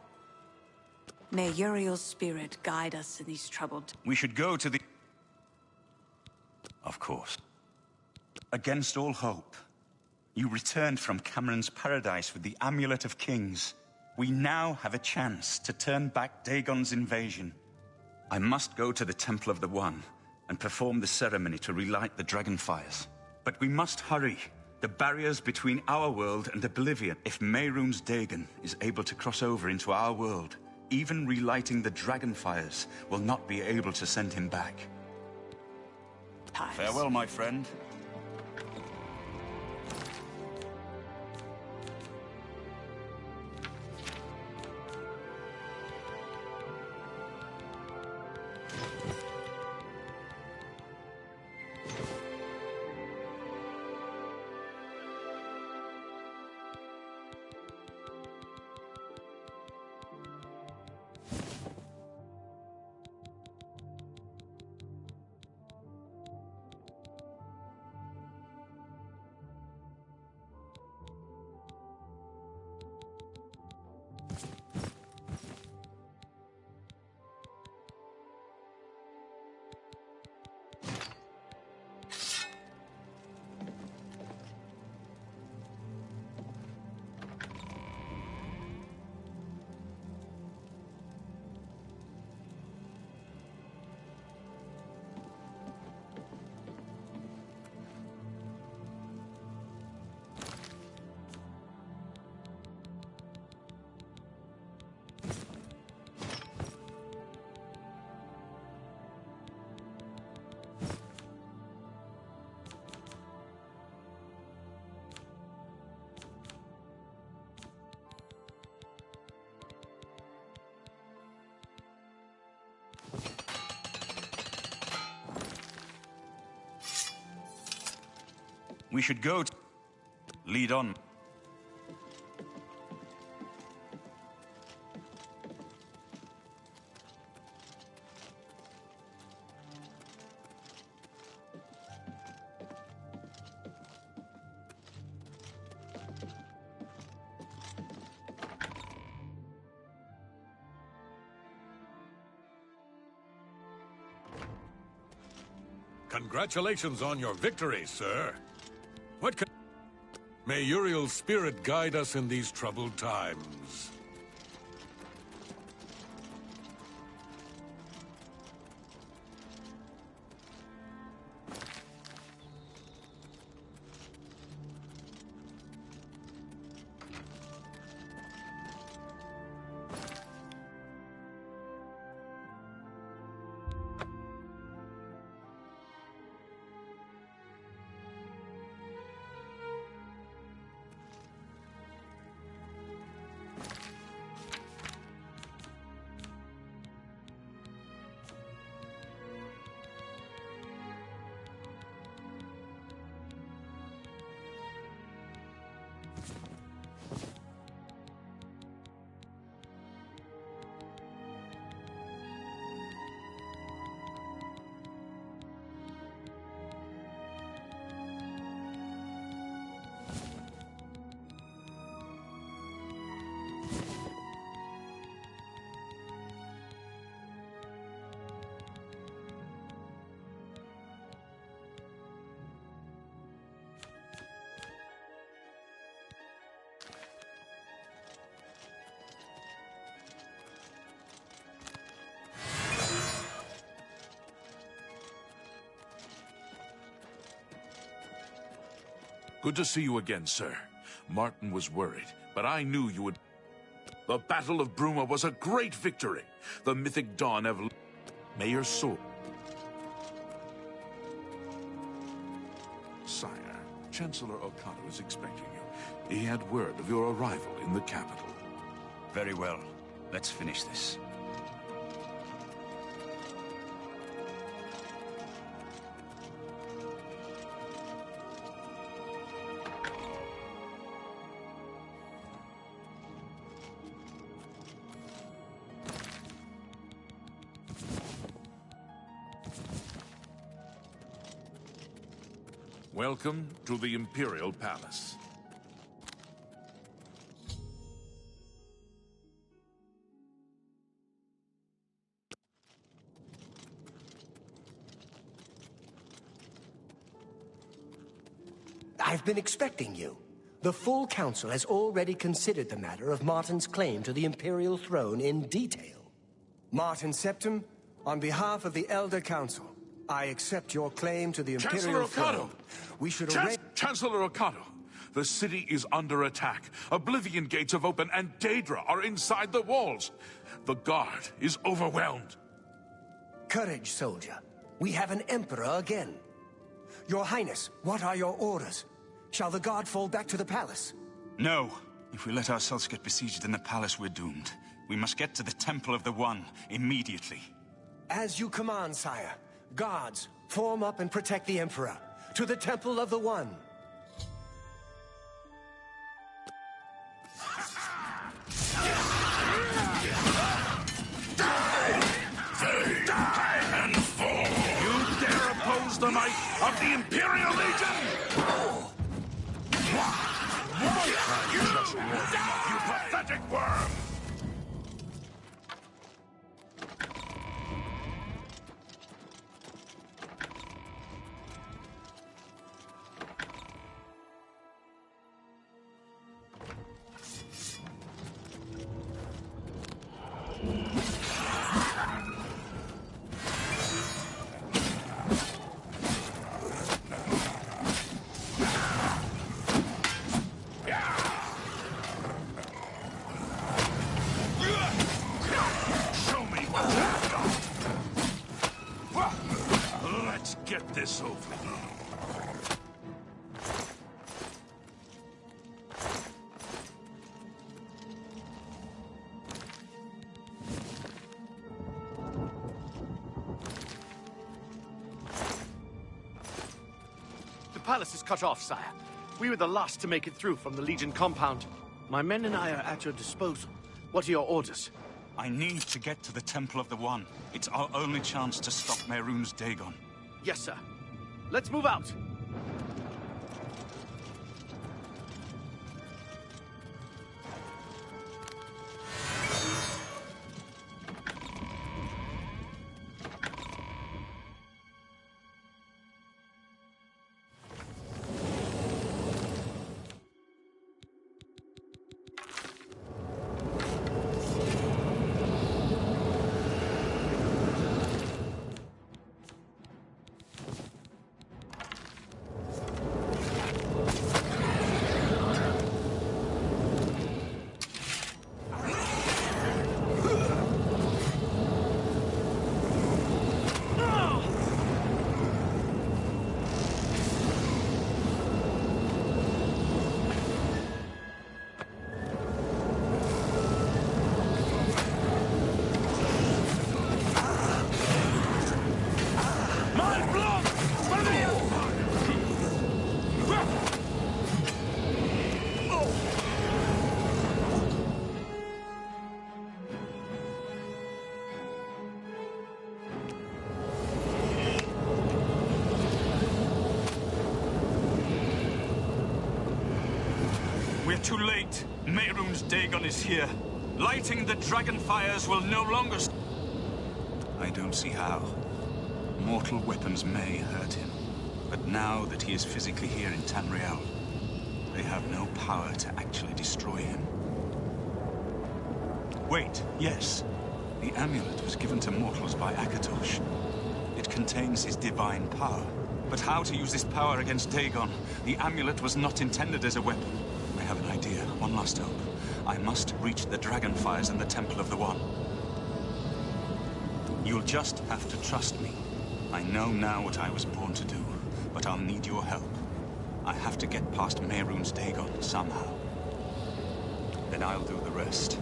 May Uriel's spirit guide us in these troubled... We should go to the... Of course. Against all hope, you returned from Cameron's paradise with the Amulet of Kings. We now have a chance to turn back Dagon's invasion. I must go to the Temple of the One and perform the ceremony to relight the Dragonfires. But we must hurry. The barriers between our world and Oblivion. If Mehrunes Dagon is able to cross over into our world, Even relighting the Dragonfires will not be able to send him back. Farewell, my friend. We should go. Lead on. Congratulations on your victory, sir. May Uriel's spirit guide us in these troubled times. Good to see you again, sir. Martin was worried, but I knew you would... The Battle of Bruma was a great victory. The mythic dawn of... May your soul... Sire, Chancellor Okado is expecting you. He had word of your arrival in the capital. Very well. Let's finish this. Welcome to the Imperial Palace. I've been expecting you. The full council has already considered the matter of Martin's claim to the Imperial throne in detail. Martin Septim, on behalf of the Elder Council, I accept your claim to the Imperial throne. We should Chancellor Okado, the city is under attack. Oblivion gates have opened and Daedra are inside the walls. The Guard is overwhelmed. Courage, soldier. We have an Emperor again. Your Highness, what are your orders? Shall the Guard fall back to the palace? No. If we let ourselves get besieged in the palace, we're doomed. We must get to the Temple of the One, immediately. As you command, sire. Guards, form up and protect the Emperor. To the Temple of the One. Die and fall! You dare oppose the might of the Imperial Legion? You pathetic worm! Get this over. The palace is cut off, sire. We were the last to make it through from the Legion compound. My men and I are at your disposal. What are your orders? I need to get to the Temple of the One. It's our only chance to stop Mehrunes Dagon. Yes, sir. Let's move out. We're too late. Mehrunes Dagon is here. Lighting the dragon fires will no longer... I don't see how. Mortal weapons may hurt him. But now that he is physically here in Tamriel, they have no power to actually destroy him. Wait, yes. The amulet was given to mortals by Akatosh. It contains his divine power. But how to use this power against Dagon? The amulet was not intended as a weapon. I have an idea. One last hope. I must reach the Dragonfires in the Temple of the One. You'll just have to trust me. I know now what I was born to do, but I'll need your help. I have to get past Mehrunes Dagon somehow. Then I'll do the rest.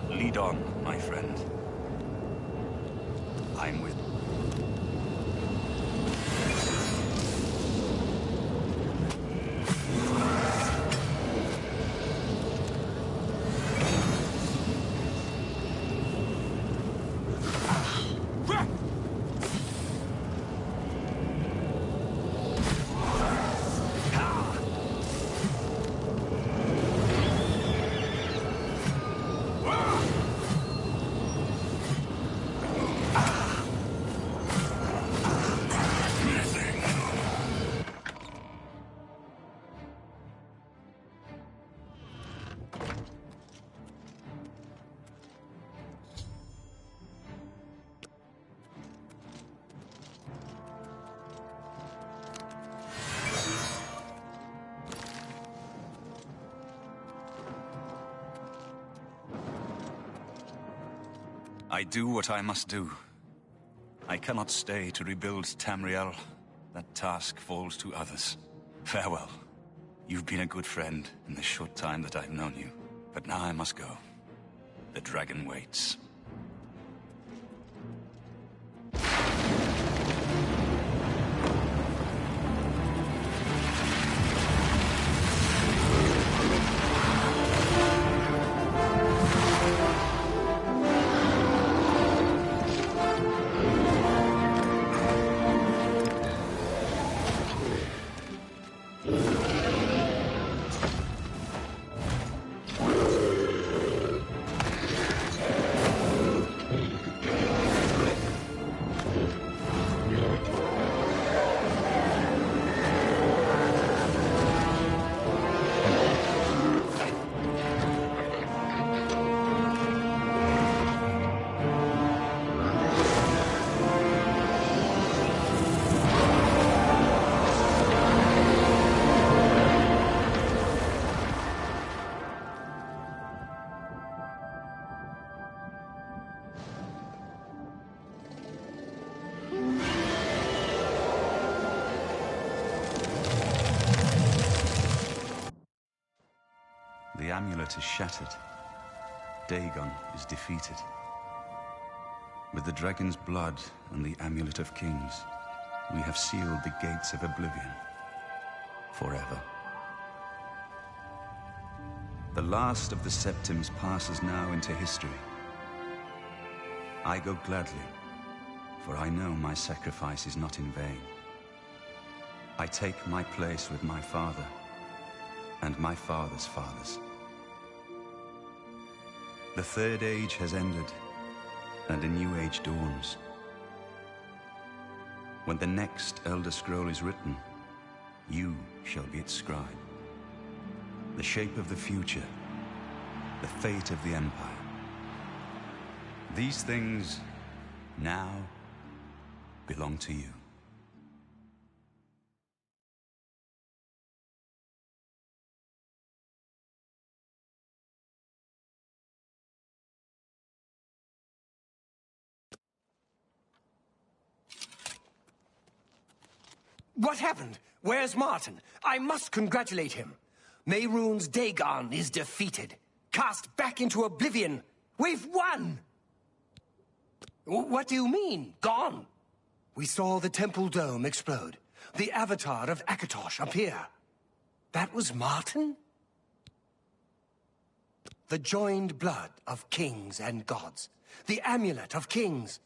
Lead on, my friend. I'm with you. I do what I must do. I cannot stay to rebuild Tamriel. That task falls to others. Farewell. You've been a good friend in the short time that I've known you. But now I must go. The dragon waits. The amulet is shattered. Dagon is defeated. With the dragon's blood and the Amulet of Kings, we have sealed the gates of oblivion forever. The last of the Septims passes now into history. I go gladly, for I know my sacrifice is not in vain. I take my place with my father and my father's fathers. The Third Age has ended, and a new age dawns. When the next Elder Scroll is written, you shall be its scribe. The shape of the future, the fate of the Empire. These things now belong to you. What happened? Where's Martin? I must congratulate him. Mehrunes Dagon is defeated. Cast back into oblivion. We've won! What do you mean, gone? We saw the temple dome explode. The avatar of Akatosh appear. That was Martin? The joined blood of kings and gods. The amulet of kings.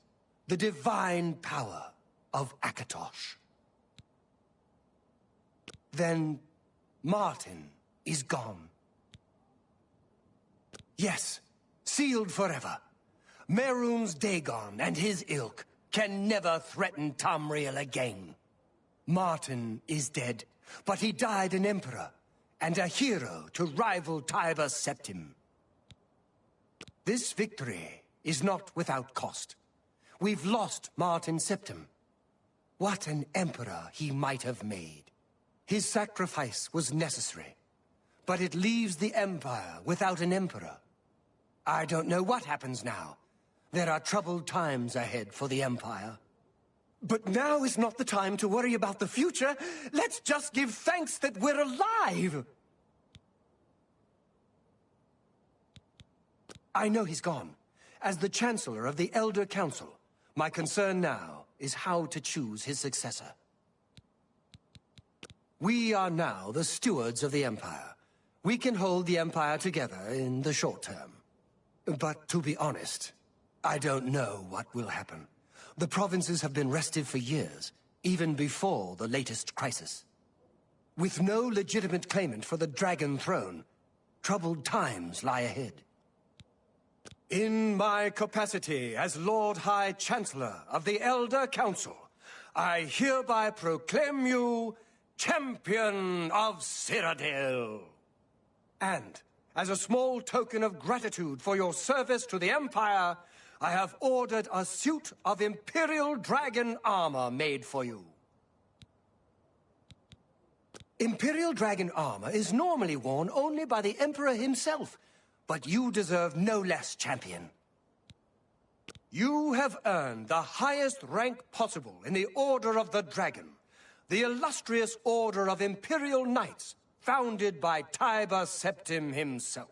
The divine power of Akatosh. Then Martin is gone. Yes, sealed forever. Mehrunes Dagon and his ilk can never threaten Tamriel again. Martin is dead, but he died an emperor and a hero to rival Tiber Septim. This victory is not without cost. We've lost Martin Septim. What an emperor he might have made. His sacrifice was necessary, but it leaves the Empire without an emperor. I don't know what happens now. There are troubled times ahead for the Empire. But now is not the time to worry about the future. Let's just give thanks that we're alive! I know he's gone. As the Chancellor of the Elder Council, my concern now is how to choose his successor. We are now the stewards of the Empire. We can hold the Empire together in the short term. But to be honest, I don't know what will happen. The provinces have been restive for years, even before the latest crisis. With no legitimate claimant for the Dragon Throne, troubled times lie ahead. In my capacity as Lord High Chancellor of the Elder Council, I hereby proclaim you Champion of Cyrodiil. And, as a small token of gratitude for your service to the Empire, I have ordered a suit of Imperial Dragon armor made for you. Imperial Dragon armor is normally worn only by the Emperor himself, but you deserve no less, champion. You have earned the highest rank possible in the Order of the Dragon, the illustrious Order of Imperial Knights, founded by Tiber Septim himself.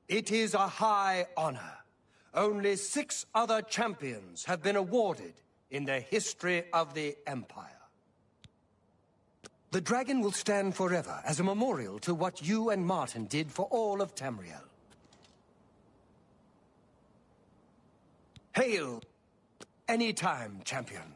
It is a high honor. Only 6 other champions have been awarded in the history of the Empire. The dragon will stand forever as a memorial to what you and Martin did for all of Tamriel. Hail! Anytime, champion.